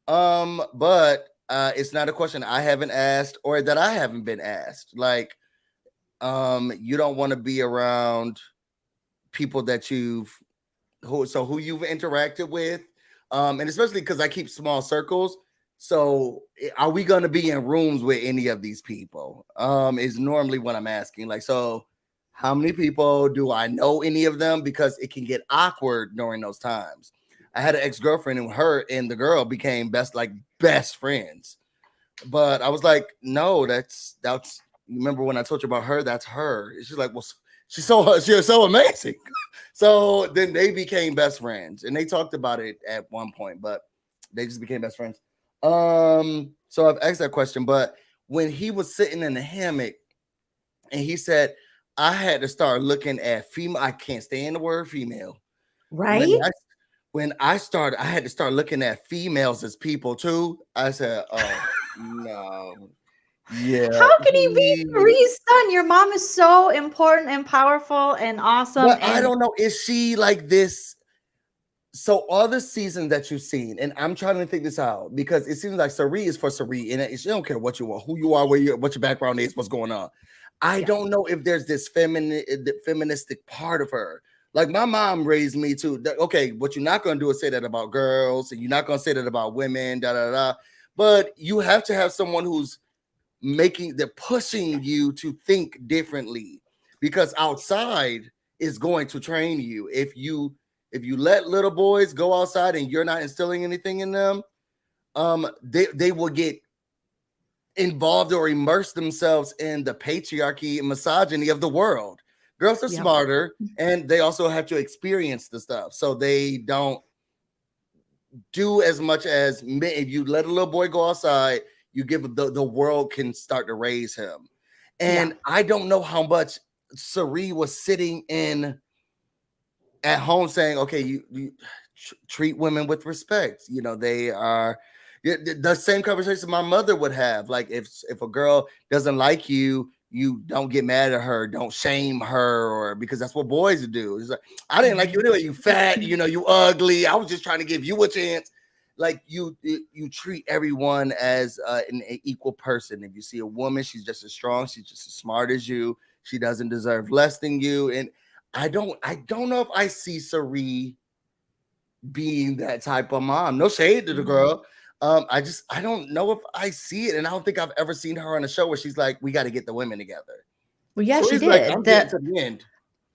but it's not a question I haven't asked or that I haven't been asked. Like, you don't want to be around people that who you've interacted with, and especially because I keep small circles. So are we going to be in rooms with any of these people? Is normally what I'm asking. Like, so how many people do I know any of them? Because it can get awkward during those times. I had an ex-girlfriend and her and the girl became best friends. But I was like, no, that's remember when I told you about her, that's her. And she's like, well, she's so amazing. So then they became best friends and they talked about it at one point, but they just became best friends. So I've asked that question, but when he was sitting in the hammock and he said, I had to start looking at female, I can't stand the word female. Right. When I started, I had to start looking at females as people too. I said, oh no. Yeah. How can he be Marie's son? Your mom is so important and powerful and awesome. But I don't know. Is she like this? So all the seasons that you've seen, and I'm trying to think this out because it seems like Sari is for Sari, and she don't care what you are, who you are, what your background is, what's going on. I don't know if there's this feministic part of her. Like my mom raised me too. Okay, what you're not going to do is say that about girls, and you're not going to say that about women, But you have to have someone who's they're pushing you to think differently, because outside is going to train you. If you let little boys go outside and you're not instilling anything in them, they will get involved or immerse themselves in the patriarchy and misogyny of the world. Girls are smarter, and they also have to experience the stuff, so they don't do as much as men. If you let a little boy go outside, you give the world can start to raise him. And I don't know how much Sari was sitting in at home saying, okay, you treat women with respect. You know, they are the same conversation my mother would have. Like if a girl doesn't like you, you don't get mad at her, don't shame her, or because that's what boys do. It's like, I didn't like you anyway, you fat, you ugly. I was just trying to give you a chance. Like you treat everyone as an equal person. If you see a woman, she's just as strong, she's just as smart as you. She doesn't deserve less than you. And I don't know if I see Sari being that type of mom. No shade to the girl. I don't know if I see it, and I don't think I've ever seen her on a show where she's like, "We got to get the women together." Well, yeah, so she did. Like, I'm getting to the end.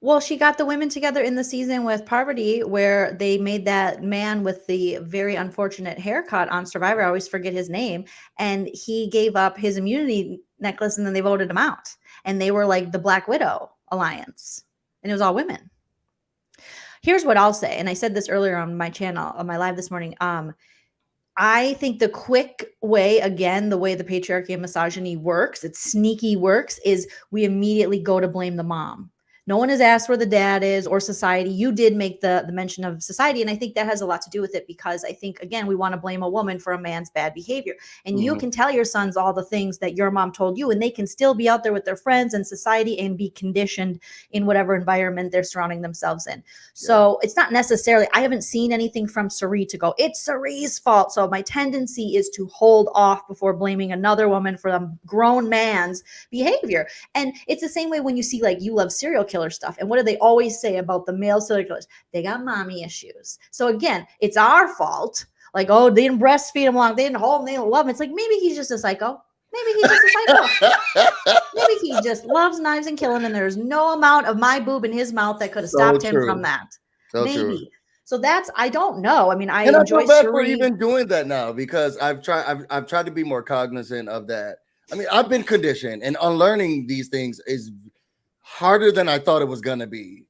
Well, she got the women together in the season with Parvati, where they made that man with the very unfortunate haircut on Survivor. I always forget his name, and he gave up his immunity necklace, and then they voted him out, and they were like the Black Widow alliance, and it was all women. Here's what I'll say, and I said this earlier on my channel, on my live this morning. I think the quick way, again, the way the patriarchy and misogyny works, it's sneaky works, is we immediately go to blame the mom. No one has asked where the dad is or society. You did make the mention of society. And I think that has a lot to do with it because I think, again, we want to blame a woman for a man's bad behavior. And you can tell your sons all the things that your mom told you, and they can still be out there with their friends and society and be conditioned in whatever environment they're surrounding themselves in. So it's not necessarily, I haven't seen anything from Sari to go, it's Sari's fault. So my tendency is to hold off before blaming another woman for a grown man's behavior. And it's the same way when you see, like, you love serial killer stuff. And what do they always say about the male serial killers? They got mommy issues. So again, it's our fault. Like, oh, they didn't breastfeed him long. They didn't hold him. They didn't love him. It's like, maybe he's just a psycho. Maybe he's just a psycho. Maybe he just loves knives and killing, and there's no amount of my boob in his mouth that could have stopped him from that. So maybe. true. So that's, I don't know. I mean, I and enjoy I feel bad for Sari. even doing that now because I've tried to be more cognizant of that. I mean, I've been conditioned, and unlearning these things is harder than I thought it was gonna be.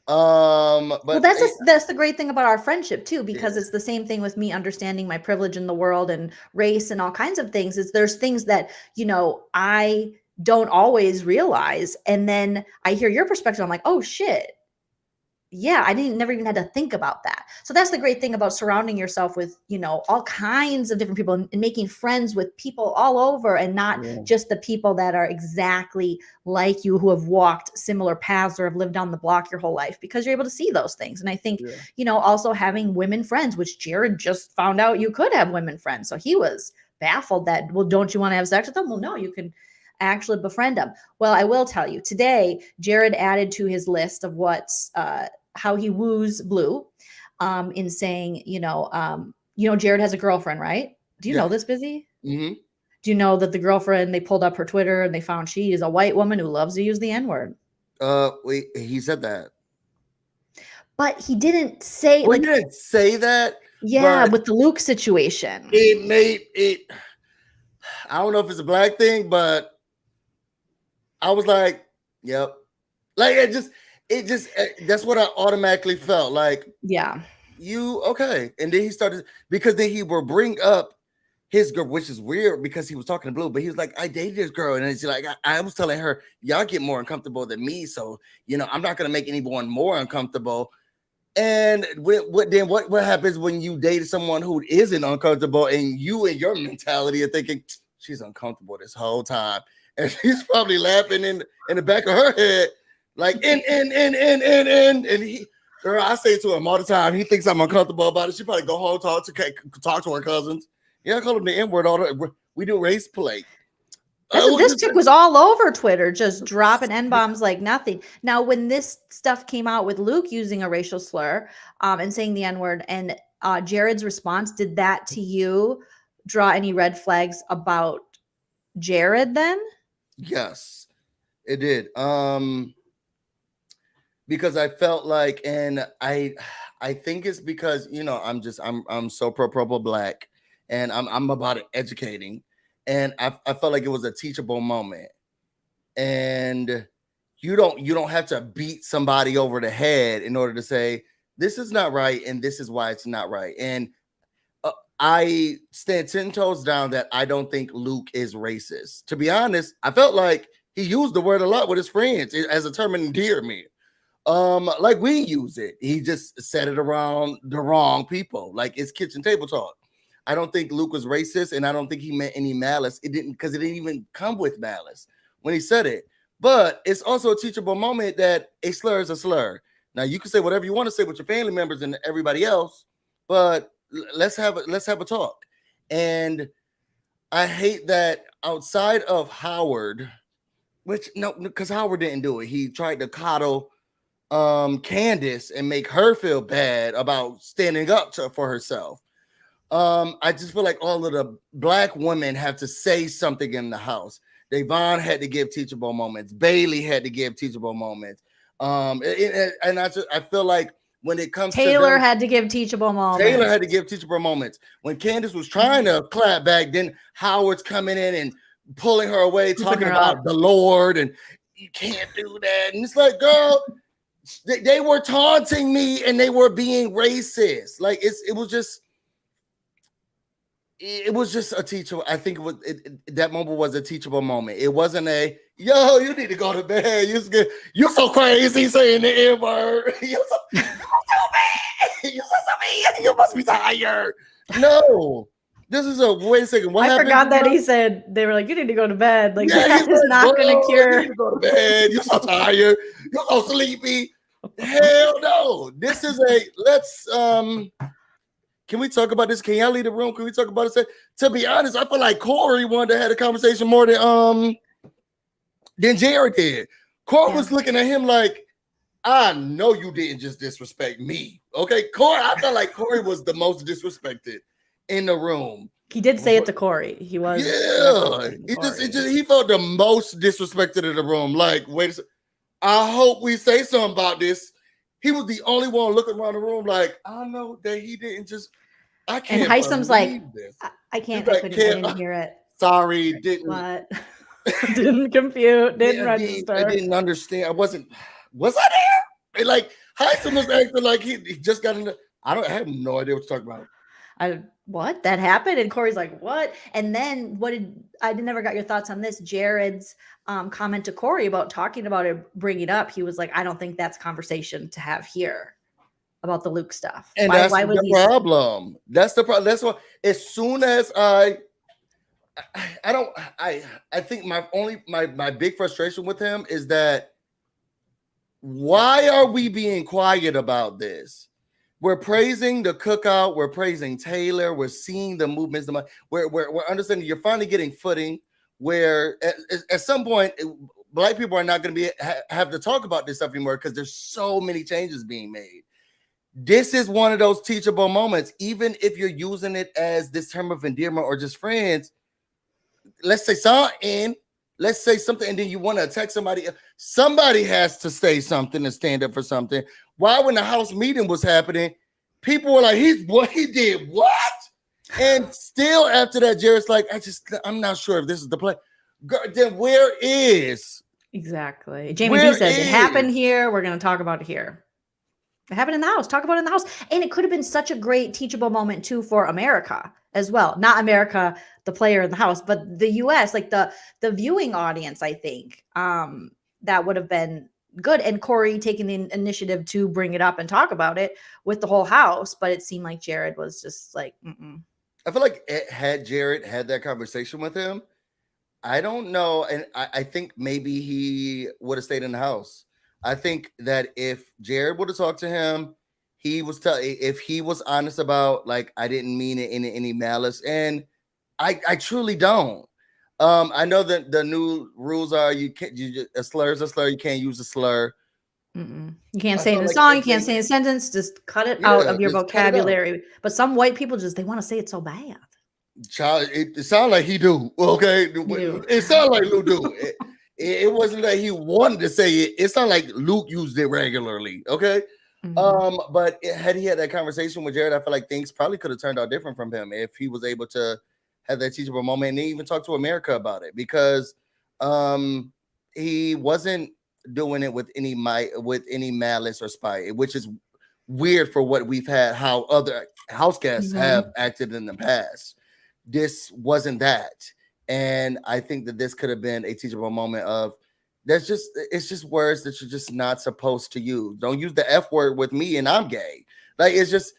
But well, that's the great thing about our friendship too, because it's the same thing with me understanding my privilege in the world and race and all kinds of things. Is there's things that, you know, I don't always realize, and then I hear your perspective. I'm like, oh shit. Yeah, I never even had to think about that. So that's the great thing about surrounding yourself with, you know, all kinds of different people and making friends with people all over, and not just the people that are exactly like you, who have walked similar paths or have lived down the block your whole life, because you're able to see those things. And I think, you know, also having women friends, which Jared just found out you could have women friends. So he was baffled that, well, don't you want to have sex with them? Well, no, you can actually befriend them. Well, I will tell you today, Jared added to his list of what's, how he woos Blue, in saying, you know, Jared has a girlfriend, right? Do you know this, Busy? Mm-hmm. Do you know that the girlfriend, they pulled up her Twitter and they found she is a white woman who loves to use the N-word? Wait, he said that. But he didn't say, he didn't say that. Yeah, with the Luke situation. It made it, I don't know if it's a black thing, but I was like, yep. Like it just that's what I automatically felt like. Yeah. Okay. And then he started, because then he will bring up his girl, which is weird because he was talking to Blue, but he was like, I dated this girl. And it's like, I was telling her, y'all get more uncomfortable than me. So, you know, I'm not going to make anyone more uncomfortable. And what happens when you date someone who isn't uncomfortable, and you and your mentality are thinking she's uncomfortable this whole time. And she's probably laughing in the back of her head. Like and he, girl, I say to him all the time, he thinks I'm uncomfortable about it. She probably go home, talk to her cousins. Yeah, I call him the N-word all the, we do race play. This chick was all over Twitter, just dropping N-bombs like nothing. Now, when this stuff came out with Luke using a racial slur and saying the N-word, and Jared's response, did that to you draw any red flags about Jared then? Yes, it did. Because I felt like, and I think it's because, you know, I'm so pro black, and I'm about educating, and I felt like it was a teachable moment. And you don't have to beat somebody over the head in order to say this is not right and this is why it's not right. And I stand 10 toes down that I don't think Luke is racist. To be honest, I felt like he used the word a lot with his friends as a term of endearment. Like we use it. He just said it around the wrong people. Like it's kitchen table talk. I don't think Luke was racist, and I don't think he meant any malice. It didn't even come with malice when he said it. But it's also a teachable moment that a slur is a slur. Now you can say whatever you want to say with your family members and everybody else, but let's have a talk. And I hate that outside of Howard, because Howard didn't do it. He tried to coddle Candace and make her feel bad about standing up for herself. I just feel like all of the black women have to say something in the house. Devon had to give teachable moments. Bailey had to give teachable moments. And I feel like when it comes Taylor had to give teachable moments. Taylor had to give teachable moments. When Candace was trying to clap back, then Howard's coming in and pulling her away, talking about the Lord, and you can't do that. And it's like, girl, they were taunting me and they were being racist. Like it was just, it was just a teachable. I think that moment was a teachable moment. It wasn't a yo, you need to go to bed. You're so crazy saying the N word. You're so bad. You're so mean. You must be tired. No, this is a wait a second. What happened? I forgot that he said they were like, you need to go to bed. Like Yeah, that is not going to cure. You need to go to bed. You're so tired. You're so sleepy. Hell no. This is let's can we talk about this? Can y'all leave the room? Can we talk about it? To be honest, I feel like Corey wanted to have a conversation more than Jared did. Corey was looking at him like, I know you didn't just disrespect me. Okay, Corey, I felt like Corey was the most disrespected in the room. He did say it to Corey. He was. Yeah, he felt the most disrespected in the room. Like, wait a second. I hope we say something about this. He was the only one looking around the room like, I know that he didn't just. I can't. And Hisam's like, this. I can't. Like, I didn't hear it. Sorry, didn't. What? Didn't compute. Didn't register. I didn't understand. I wasn't. Was I there? And like Hisam was acting like he just got in. I have no idea what you're talking about. What that happened? And Corey's like, what? And then I never got your thoughts on this. Jared's comment to Corey about talking about it, bringing it up. He was like, I don't think that's conversation to have here about the Luke stuff. And why was the problem? That's the problem. That's why as soon as I think my big frustration with him is that why are we being quiet about this? We're praising the cookout. We're praising Taylor. We're seeing the movements. We're understanding you're finally getting footing where at some point, Black people are not going to have to talk about this stuff anymore because there's so many changes being made. This is one of those teachable moments. Even if you're using it as this term of endearment or just friends, let's say something, and then you want to attack somebody. Somebody has to say something and stand up for something. Why, when the house meeting was happening, people were like, he did what? And still after that, Jared's like, I'm not sure if this is the play. Girl, then where is? Exactly. Jamie D says it happened here. We're going to talk about it here. It happened in the house. Talk about it in the house. And it could have been such a great teachable moment too for America as well. Not America, the player in the house, but the US, like the viewing audience, I think that would have been good. And Corey taking the initiative to bring it up and talk about it with the whole house. But it seemed like Jared was just like, I feel like had Jared had that conversation with him, I don't know. And I think maybe he would have stayed in the house. I think that if Jared would have talked to him, if he was honest about like, I didn't mean it in any malice. And I truly don't. I know that the new rules are a slur is a slur. You can't use a slur. You can't say it in a song. You can't say in a sentence. Just cut it out of your vocabulary. But some white people they want to say it so bad. Child, it sounds like he do. Okay, it sounds like Luke do. It wasn't that he wanted to say it. It sounded like Luke used it regularly. Okay. But had he had that conversation with Jared, I feel like things probably could have turned out different from him if he was able to have that teachable moment and even talk to America about it, because he wasn't doing it with any malice or spite, which is weird for what we've had, how other house guests have acted in the past. This wasn't that. And I think that this could have been a teachable moment of it's just words that you're just not supposed to use. Don't use the F word with me and I'm gay. Like, it's just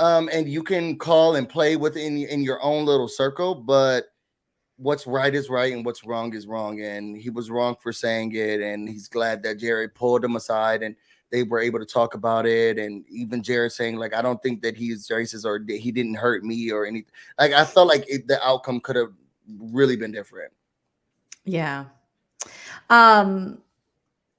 and you can call and play within in your own little circle, but what's right is right and what's wrong is wrong. And he was wrong for saying it. And he's glad that Jared pulled him aside and they were able to talk about it. And even Jared saying, like, I don't think that he's racist or he didn't hurt me or anything. Like, I felt like the outcome could have really been different. Yeah.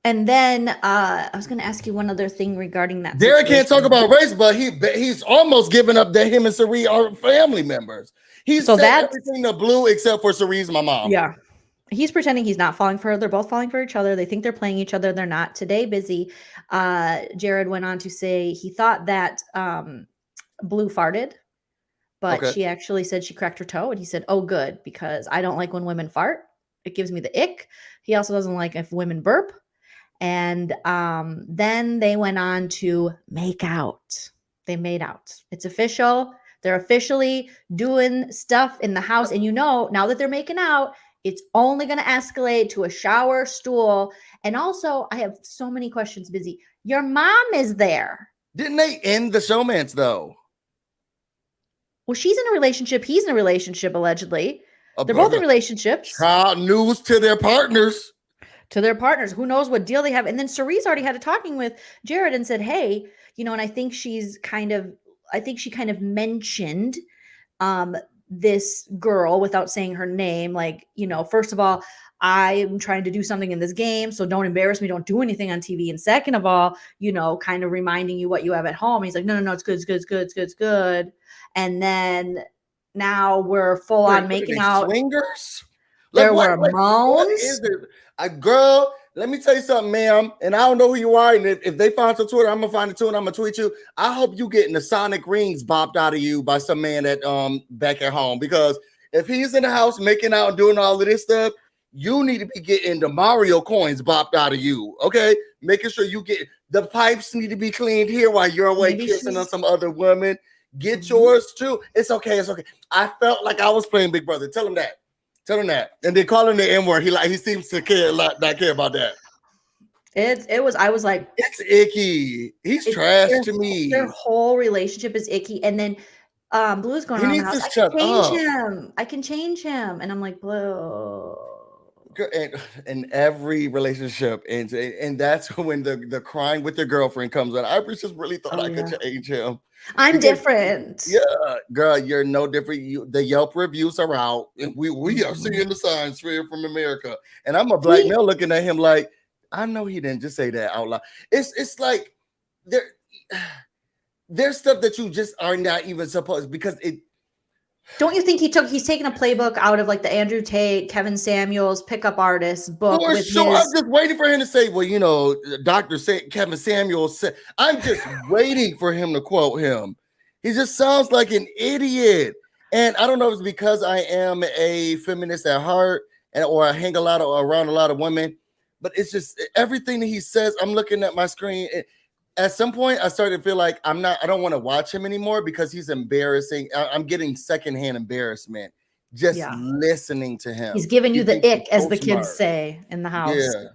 And then I was going to ask you one other thing regarding that. Derek can't talk about race, but he's almost given up that him and Cerie are family members. He's said everything to Blue except for Cerie's my mom. Yeah. He's pretending he's not falling for her. They're both falling for each other. They think they're playing each other. They're not. Today, Busy, Jared went on to say he thought that Blue farted, but she actually said she cracked her toe. And he said, oh, good, because I don't like when women fart. It gives me the ick. He also doesn't like if women burp. And then they went on to make out. They made out. It's official. They're officially doing stuff in the house. And now that they're making out, it's only going to escalate to a shower stool. And also, I have so many questions, Busy. Your mom is there. Didn't they end the showmance though? Well, she's in a relationship. He's in a relationship, allegedly. They're both in relationships. News to their partners. Who knows what deal they have? And then Cerise already had a talking with Jared and said, hey, and I think she kind of mentioned this girl without saying her name. Like, first of all, I'm trying to do something in this game, so don't embarrass me. Don't do anything on TV. And second of all, kind of reminding you what you have at home. And he's like, no, it's good. It's good. And then now we're full on making out. Swingers? There were moans. What is it? Girl, let me tell you something, ma'am. And I don't know who you are. And if they find some Twitter, I'm gonna find it too, and I'm gonna tweet you. I hope you getting the sonic rings bopped out of you by some man at back at home. Because if he's in the house making out and doing all of this stuff, you need to be getting the Mario coins bopped out of you. Okay, making sure you get the pipes need to be cleaned here while you're away kissing on some other women. Get yours too. It's okay. I felt like I was playing Big Brother. Tell him that. And then calling the N-word. He seems to not care about that. I was like, it's icky. He's trash to me. Their whole relationship is icky. And then Blue's going around the house. I can change him. And I'm like, Blue. And every relationship ends, and that's when the crying with your girlfriend comes in. I just really thought I could change him. I'm different. Yeah, girl, you're no different. The Yelp reviews are out, and we are seeing the signs here from America. And I'm a black male looking at him like, I know he didn't just say that out loud. It's like there's stuff that you just are not even supposed, because it. Don't you think he's taken a playbook out of like the Andrew Tate, Kevin Samuels pickup artist book? For sure. I'm just waiting for him to say, well, Dr. Kevin Samuels said. I'm just waiting for him to quote him. He just sounds like an idiot. And I don't know if it's because I am a feminist at heart or I hang around a lot of women, but it's just everything that he says. I'm looking at my screen. At some point, I started to feel like I don't want to watch him anymore because he's embarrassing. I'm getting secondhand embarrassment just listening to him. He's giving you the ick, as the kids say in the house. Yeah.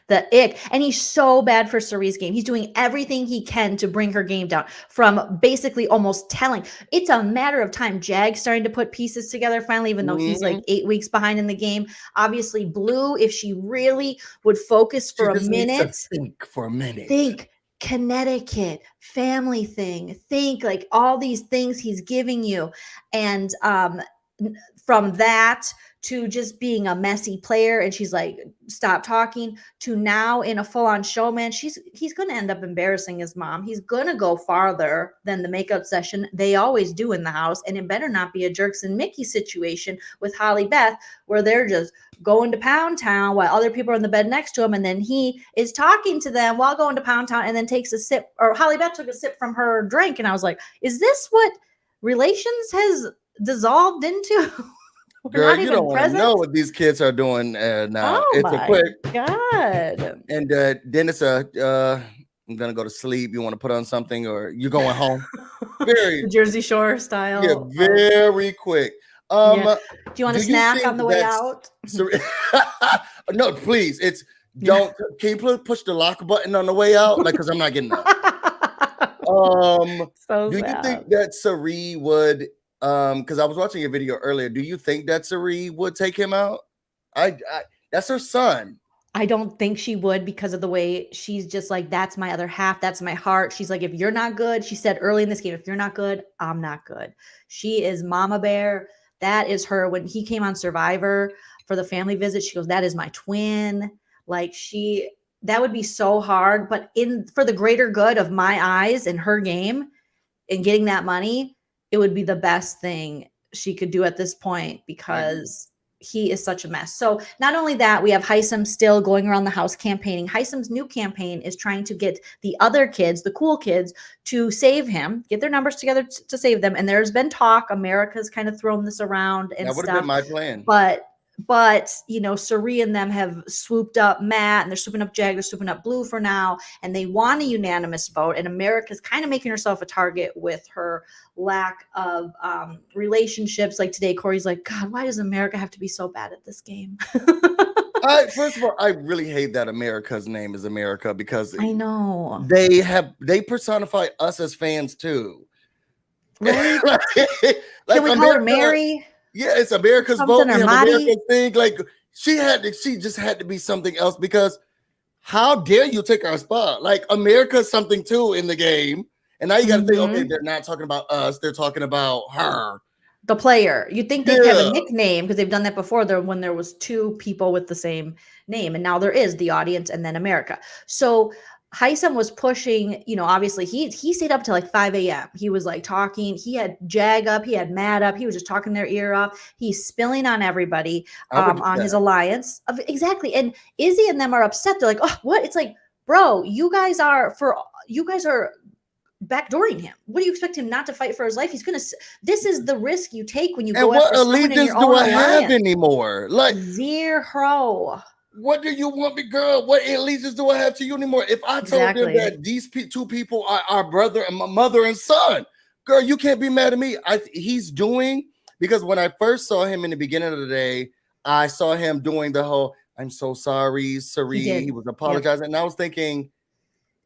The ick. And he's so bad for Cerie's game. He's doing everything he can to bring her game down, from basically almost telling. It's a matter of time. Jag's starting to put pieces together finally, even though he's like 8 weeks behind in the game. Obviously, Blue, if she really would focus for a minute. Think. Connecticut, family thing, think like all these things he's giving you. And from that to just being a messy player, and she's like, stop talking, to now in a full-on showman, he's going to end up embarrassing his mom. He's going to go farther than the makeout session they always do in the house. And it better not be a Jerks and Mickey situation with Holly Beth, where they're just going to Pound Town while other people are in the bed next to him, and then he is talking to them while going to Pound Town, and then takes a sip, or Holly Beth took a sip from her drink. And I was like, is this what relations has dissolved into? Girl, you don't want to know what these kids are doing now. Oh, it's a quick God. And Dennis, I'm gonna go to sleep. You want to put on something, or you going home? Very Jersey Shore style. Yeah, very quick. Do you want a snack on the way out? No, please. Can you push the lock button on the way out? Like, because I'm not getting up. Do you think that Cirie would? Because I was watching a video earlier. Do you think that Cirie would take him out? That's her son. I don't think she would, because of the way she's just like, that's my other half. That's my heart. She's like, if you're not good, she said early in this game, if you're not good, I'm not good. She is Mama Bear. That is her. When he came on Survivor for the family visit, she goes, that is my twin. Like that would be so hard, but for the greater good of my eyes and her game and getting that money, it would be the best thing she could do at this point, because he is such a mess. So not only that, we have Hisam still going around the house campaigning. Hisam's new campaign is trying to get the other kids, the cool kids, to save him, get their numbers together to save them. And there's been talk, America's kind of thrown this around and that would stuff. have been my plan. But But, Suri and them have swooped up Matt, and they're swooping up Jag, they're swooping up Blue for now, and they want a unanimous vote. And America's kind of making herself a target with her lack of relationships. Like today, Corey's like, God, why does America have to be so bad at this game? First of all, I really hate that America's name is America, because I know they personify us as fans too. Right? like Can we call her Mary? Yeah, it's America's Something vote. We or have Marty? America's thing. Like she just had to be something else, because how dare you take our spot? Like America's something too in the game. And now you got to think, okay, they're not talking about us, they're talking about her. The player. You'd think they'd have a nickname, because they've done that before there when there was two people with the same name, and now there is the audience and then America. So Heisem was pushing, obviously he stayed up till like 5 a.m. He was like talking. He had Jag up, he had Matt up, he was just talking their ear off. He's spilling on everybody on his alliance. Exactly. And Izzy and them are upset. They're like, oh, what? It's like, bro, you guys are backdooring him. What do you expect him not to fight for his life? This is the risk you take when you go after someone in your own alliance. What allegiance do I have anymore? Like zero. What do you want me, girl? What allegiance do I have to you anymore? If I told them that these two people are our brother and my mother and son, girl, you can't be mad at me. He's doing, because when I first saw him in the beginning of the day, I saw him doing the whole, I'm so sorry, Sari. He was apologizing. Yep. And I was thinking,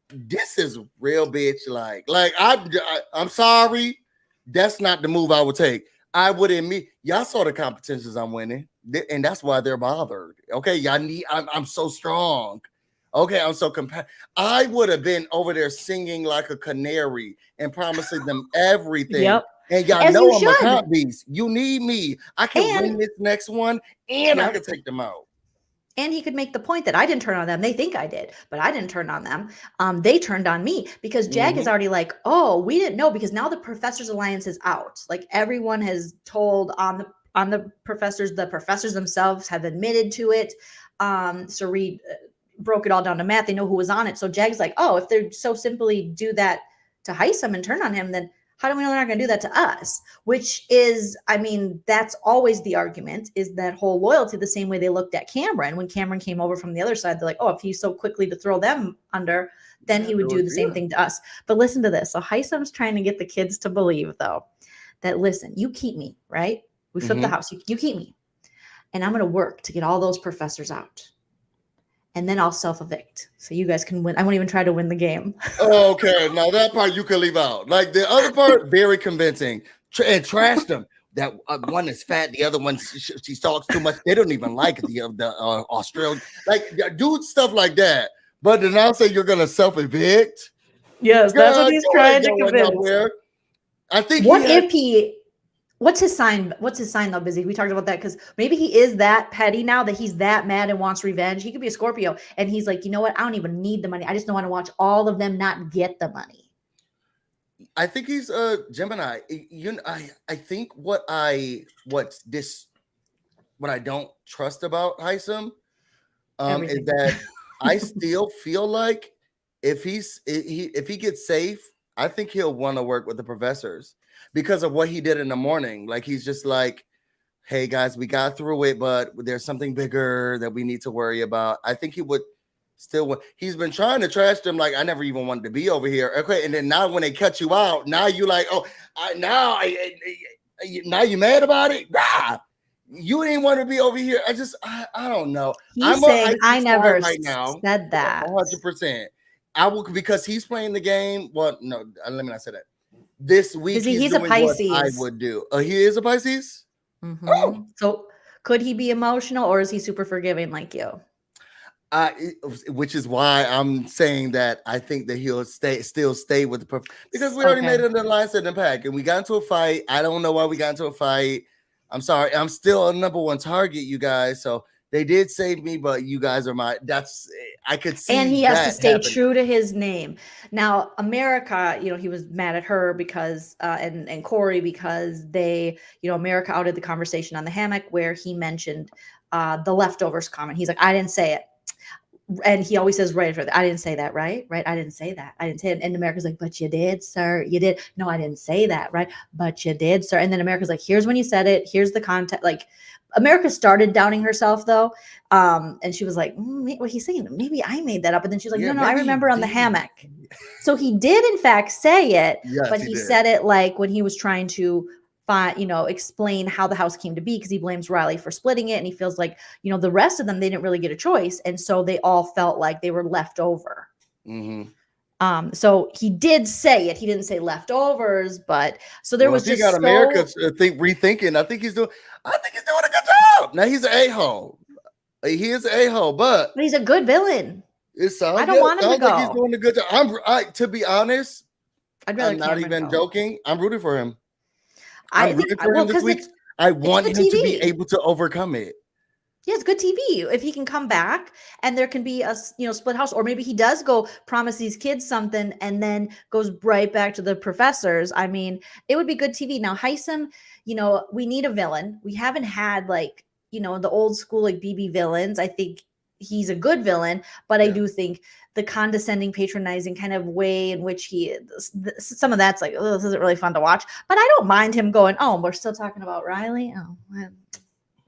this is real bitch. Like I'm sorry. That's not the move I would take. I would admit, y'all saw the competitions I'm winning, and that's why they're bothered. Okay, I'm so strong. Okay, I'm so I would have been over there singing like a canary and promising them everything. Yep. And y'all know I'm a top beast. You need me. I can win this next one, and I can take them out. And he could make the point that I didn't turn on them. They think I did, but I didn't turn on them. They turned on me, because Jag is already like, oh, we didn't know, because now the Professors Alliance is out. Like everyone has told on the professors themselves have admitted to it. Sari broke it all down to Matt. They know who was on it. So Jag's like, oh, if they're so simply do that to Heisem and turn on him, then how do we know they're not going to do that to us? Which is, that's always the argument, is that whole loyalty, the same way they looked at Cameron. When Cameron came over from the other side, they're like, oh, if he's so quickly to throw them under, then he would do the same thing to us. But listen to this. So Heisem's trying to get the kids to believe, though, that, listen, you keep me, right? We flip the house. You keep me. And I'm going to work to get all those professors out. And then I'll self-evict, so you guys can win. I won't even try to win the game. Okay, now that part you can leave out. Like the other part, very convincing. And trash them. That one is fat, the other one she talks too much. They don't even like the Australian. Like do stuff like that. But then I'll say you're gonna self-evict. Yes, that's what he's trying to convince. I think. What's his sign? What's his sign though, Busy? We talked about that, because maybe he is that petty now that he's that mad and wants revenge. He could be a Scorpio, and he's like, you know what? I don't even need the money. I just don't want to watch all of them not get the money. I think he's a Gemini. I think what I don't trust about Heisem is that I still feel like if he gets safe, I think he'll want to work with the professors. Because of what he did in the morning. Like he's just like, hey guys, we got through it, but there's something bigger that we need to worry about. I think he would still he's been trying to trash them, like I never even wanted to be over here. Okay, and then now when they cut you out, now you like, oh, now you mad about it? Nah, you didn't want to be over here. I don't know. He's saying I never right now said that 100%. I will, because he's playing the game. Well, no, let me not say that. This week he's a Pisces. What I would do. He is a Pisces. Mm-hmm. Oh. So could he be emotional, or is he super forgiving like you? Which is why I'm saying that I think that he'll still stay with the because we already made an alliance in the pack and we got into a fight. I don't know why we got into a fight. I'm sorry. I'm still a number one target, you guys. So they did save me, but you guys are I could see. And he has to stay true to his name. Now, America, he was mad at her because, and Corey, because they, America outed the conversation on the hammock where he mentioned the leftovers comment. He's like, I didn't say it. And he always says right after that, I didn't say that, right? Right. I didn't say that. I didn't say it. And America's like, but you did, sir. You did. No, I didn't say that. Right. But you did, sir. And then America's like, here's when you said it. Here's the content. Like, America started doubting herself though. And she was like, what he's saying, maybe I made that up. And then she's like, Yeah, no, I maybe remember he on the did. hammock. So he did in fact say it, Yes, but he he did. said it like when he was trying to explain how the house came to be, because he blames Riley for splitting it. And he feels like, the rest of them, they didn't really get a choice. And so they all felt like they were left over. So he did say it. He didn't say leftovers, but so there was he just got America rethinking. I think he's doing a good job. Now he's an a-hole. He is an a-hole, but he's a good villain. I don't want him to go. Like he's doing a good job. To be honest, I'd rather I'm not even joking. I'm rooting for him. I'm rooting for him this week. I want him to be able to overcome it. Yeah, it's good TV. If he can come back and there can be a split house, or maybe he does go promise these kids something and then goes right back to the professors. I mean, it would be good TV. Now, Heisem, we need a villain. We haven't had the old school BB villains. I think he's a good villain, but I do think the condescending, patronizing kind of way in which some of that's like, oh, this isn't really fun to watch. But I don't mind him going, oh, we're still talking about Riley. Oh,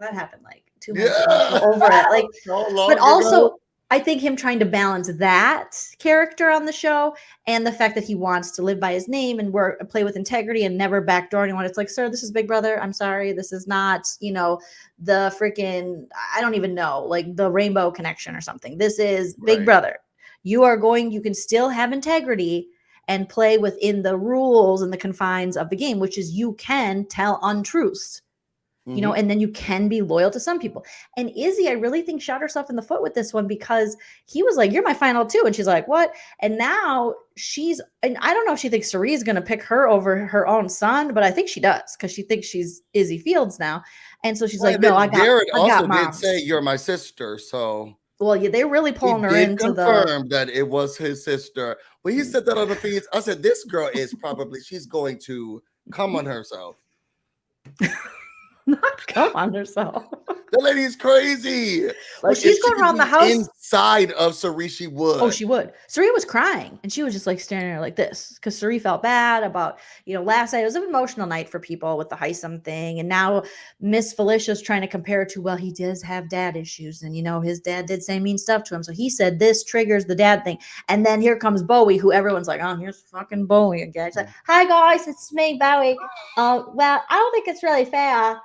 that happened 2 months ago. Over it. But also I think him trying to balance that character on the show and the fact that he wants to live by his name and play with integrity and never backdoor anyone. It's like, sir, this is Big Brother. I'm sorry. This is not, the freaking, I don't even know, the Rainbow Connection or something. This is Big Brother. You can still have integrity and play within the rules and the confines of the game, which is you can tell untruths. And then you can be loyal to some people. And Izzy, I really think shot herself in the foot with this one, because he was like, you're my final two. And she's like, what? And now and I don't know if she thinks Sari is going to pick her over her own son, but I think she does, because she thinks she's Izzy Fields now. And so she's like, no, Jared also did say you're my sister. So. Well, yeah, they're really pulling her into confirm that it was his sister. When he said that on the feeds, I said, this girl she's going to come on herself. Not come on herself. The lady is crazy. Well, she's going around the house inside of Sari. She would. Oh, she would. Sari was crying, and she was just staring at her like this, because Sari felt bad about last night. It was an emotional night for people with the Heisem thing, and now Miss Felicia's trying to compare it to, well, he does have dad issues, and his dad did say mean stuff to him, so he said this triggers the dad thing. And then here comes Bowie, who everyone's like, oh, here's fucking Bowie again. It's like, hi guys, it's me, Bowie. Well, I don't think it's really fair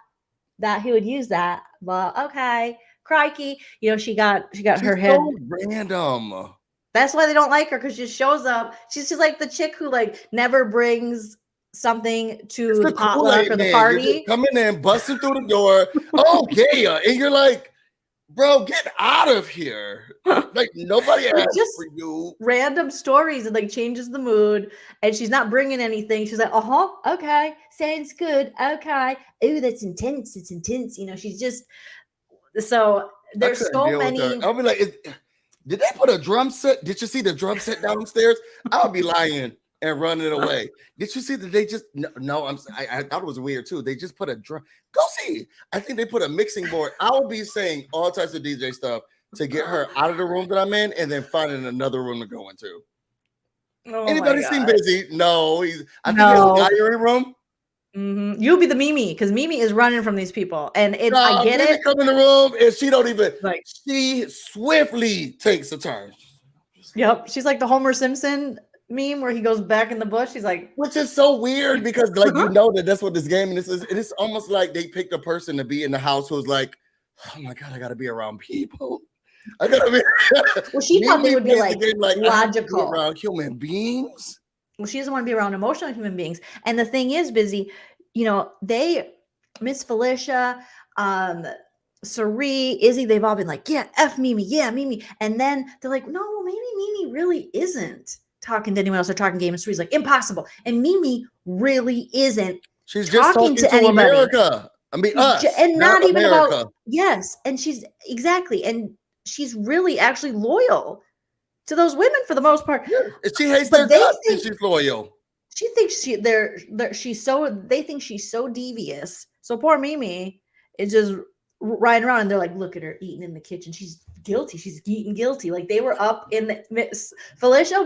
that he would use that, but okay, crikey, she got her head so random. That's why they don't like her, because she shows up. She's just like the chick who never brings something to the potluck or the party. Coming in, busting through the door. Oh yeah, and you're like, bro, get out of here. Nobody asked for you. Random stories and changes the mood. And she's not bringing anything. She's like, okay, sounds good. Okay. Ooh, that's intense. It's intense. She's just, so there's so many. I'll be like, did they put a drum set? Did you see the drum set downstairs? I'll be lying and running away. Did you see that they just, no, I thought it was weird too. They just put a drum, go see. I think they put a mixing board. I will be saying all types of DJ stuff to get her out of the room that I'm in and then finding another room to go into. Oh, anybody seem busy? No, I think there's a diary room. Mm-hmm. You'll be the Mimi, because Mimi is running from these people, and I get Mimi it. Come in the room and she don't even she swiftly takes a turn. Yep, she's like the Homer Simpson meme where he goes back in the bush. He's like, which is so weird, because that's what this game is. It's almost like they picked a person to be in the house who's like, oh my god, I gotta be around people. I gotta be. Well, she thought they would be logical around human beings. Well, she doesn't want to be around emotional human beings. And the thing is, Busy, Miss Felicia, Sari, Izzy, they've all been like, yeah, F Mimi, yeah, Mimi. And then they're like, no, well, maybe Mimi really isn't talking to anyone else or talking game. And Sari's like, impossible. And Mimi really isn't. She's just talking to anybody. America. I mean, us. And not even America. about, yes. And she's exactly. And she's really actually loyal to those women for the most part. Yeah. She hates their guts and she's loyal. She thinks they think she's so devious. So poor Mimi is just riding around and they're like, look at her eating in the kitchen. She's guilty. She's eating guilty. They were up in the Felicia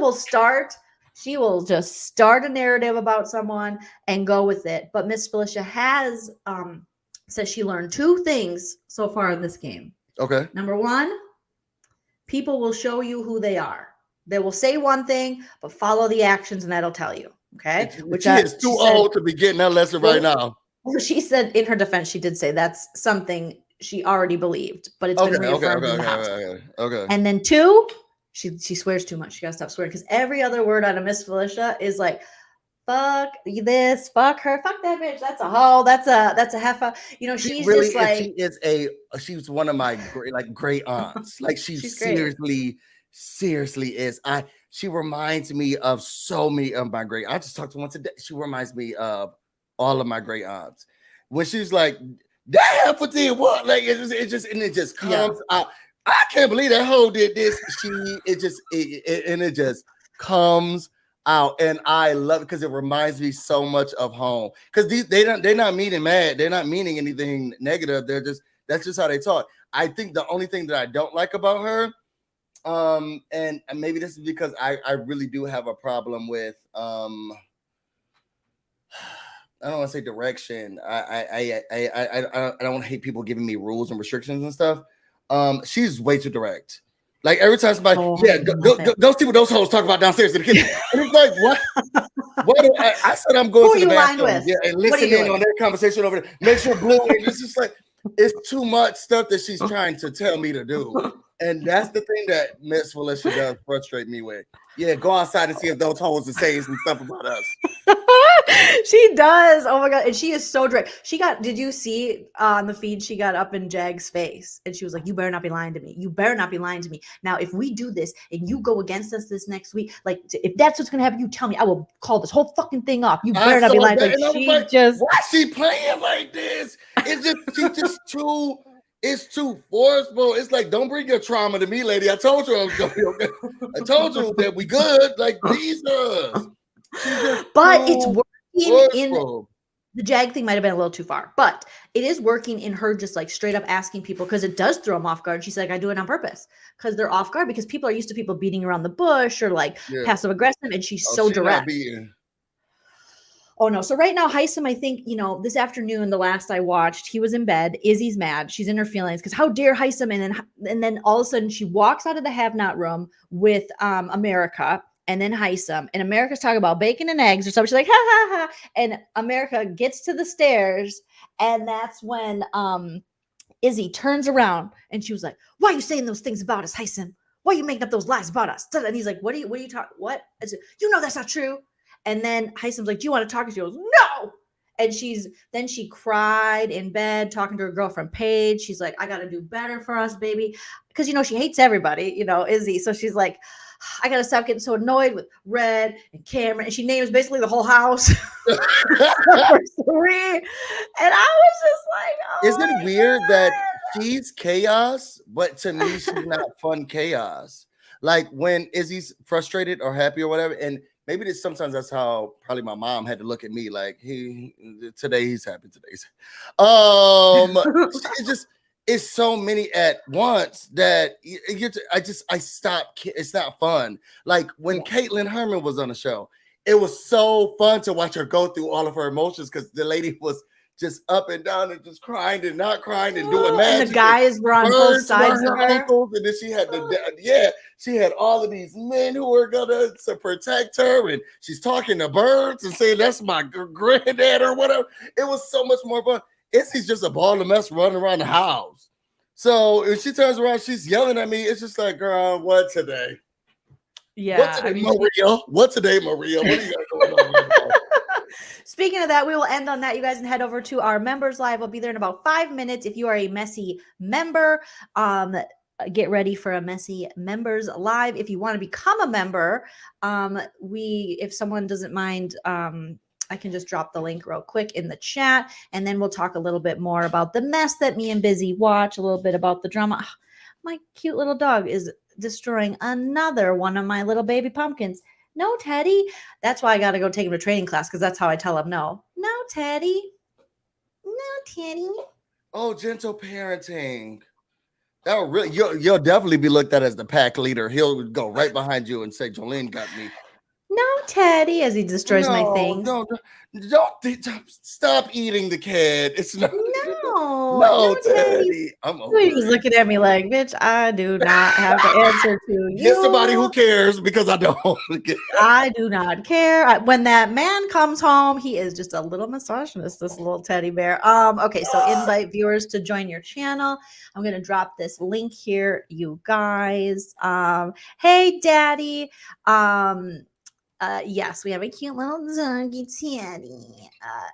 she will just start a narrative about someone and go with it. But Miss Felicia has says she learned 2 things so far in this game. Okay. Number 1, people will show you who they are. They will say one thing, but follow the actions, and that'll tell you. Okay. She is too old to be getting that lesson right now. Well, she said in her defense, she did say that's something she already believed, but it's been reaffirmed in the house. Okay. And then 2, she swears too much. She gotta stop swearing because every other word out of Miss Felicia is like, fuck this, fuck her, fuck that bitch. That's a hoe. That's a heifer. You know, she's really, just like she's one of my great aunts. Like she's seriously is. She reminds me of so many of my great. I just talked to one today. She reminds me of all of my great aunts. When she's like, that heifer did what? Like it just comes out. I can't believe that hoe did this. It just comes out, and I love it because it reminds me so much of home. Because they're not meaning mad, they're not meaning anything negative. That's just how they talk. I think the only thing that I don't like about her, and maybe this is because I really do have a problem with I don't want to say direction. I don't hate people giving me rules and restrictions and stuff. She's way too direct. Like every time somebody, go see what those hoes talk about downstairs in the kitchen. And it's like, what? I said I'm going to the bathroom, and listen in on their conversation over there. Make sure blue. And it's just like it's too much stuff that she's trying to tell me to do, and that's the thing that Miss Felicia does frustrate me with. Yeah, go outside and see if those hoes are saying some stuff about us. She does. Oh my god, and she is so direct. Did you see on the feed? She got up in Jag's face, and she was like, "You better not be lying to me. You better not be lying to me. Now, if we do this and you go against us this next week, like if that's what's gonna happen, you tell me. I will call this whole fucking thing off. You better not be lying to me." Why is she playing like this? She's just too. It's too forceful. It's like, don't bring your trauma to me, lady. I told you I was gonna be okay. I told you that we good. Like Jesus. But it's working in the Jag thing might have been a little too far, but it is working in her just like straight up asking people because it does throw them off guard. She's like, I do it on purpose because they're off guard because people are used to people beating around the bush or like passive aggressive, and she's so direct. Oh no. So right now, Heisem, I think, this afternoon, the last I watched, he was in bed. Izzy's mad. She's in her feelings because how dare Heisem? And then all of a sudden she walks out of the have not room with America and then Heisem. And America's talking about bacon and eggs or something. She's like, ha ha ha. And America gets to the stairs. And that's when Izzy turns around and she was like, why are you saying those things about us, Heisem? Why are you making up those lies about us? And he's like, what are you talking? What? I said, that's not true. And then Heisem's like, do you want to talk? And she goes, no. And she cried in bed talking to her girlfriend, Paige. She's like, I got to do better for us, baby. Because, she hates everybody, Izzy. So she's like, I got to stop getting so annoyed with Red and Cameron. And she names basically the whole house. 3. And I was just like, oh, isn't it weird that she's chaos, but to me, she's not fun chaos? Like when Izzy's frustrated or happy or whatever, and maybe sometimes that's how probably my mom had to look at me. Like today he's happy. It's so many at once that I stopped. It's not fun. Like when Caitlin Herman was on the show, it was so fun to watch her go through all of her emotions because the lady was just up and down and just crying and not crying and doing magic. And the guys were on both sides of her. Uncles, and then she had she had all of these men who were gonna protect her, and she's talking to birds and saying that's my granddad or whatever. It was so much more fun. Izzy's just a ball of mess running around the house. So if she turns around, she's yelling at me. It's just like, girl, what today? Yeah. What today, Maria? What today, Maria? What are you guys going on? Speaking of that, we will end on that, you guys, and head over to our members live. We'll be there in about 5 minutes. If you are a Messy member, get ready for a Messy members live. If you want to become a member, if someone doesn't mind, I can just drop the link real quick in the chat, and then we'll talk a little bit more about the mess that me and Busy watch, a little bit about the drama. My cute little dog is destroying another one of my little baby pumpkins. No, Teddy. That's why I got to go take him to training class because that's how I tell him no. No, Teddy. No, Teddy. Oh, gentle parenting. That will you'll definitely be looked at as the pack leader. He'll go right behind you and say, Joleen got me. No, No, Teddy, as he destroys my No, things. don't stop eating the kid. It's not. No, Teddy. I'm over He was it. looking at me like, bitch, I do not have to answer to you. Get somebody who cares because I don't. I do not care. When that man comes home, he is just a little misogynist, this little teddy bear. Okay, so invite viewers to join your channel. I'm gonna drop this link here, you guys. Hey, Daddy. Yes, we have a cute little doggy Teddy.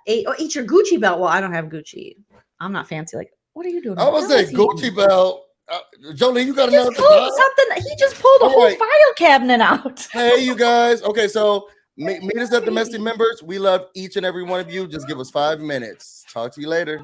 Eat your Gucci belt. Well, I don't have Gucci. I'm not fancy. Like, what are you doing? I was saying Gucci belt. Joleen, you got He just pulled something. He just pulled a whole file cabinet out. Hey, you guys. Okay, so meet us at the Messy Members. We love each and every one of you. Just give us 5 minutes. Talk to you later.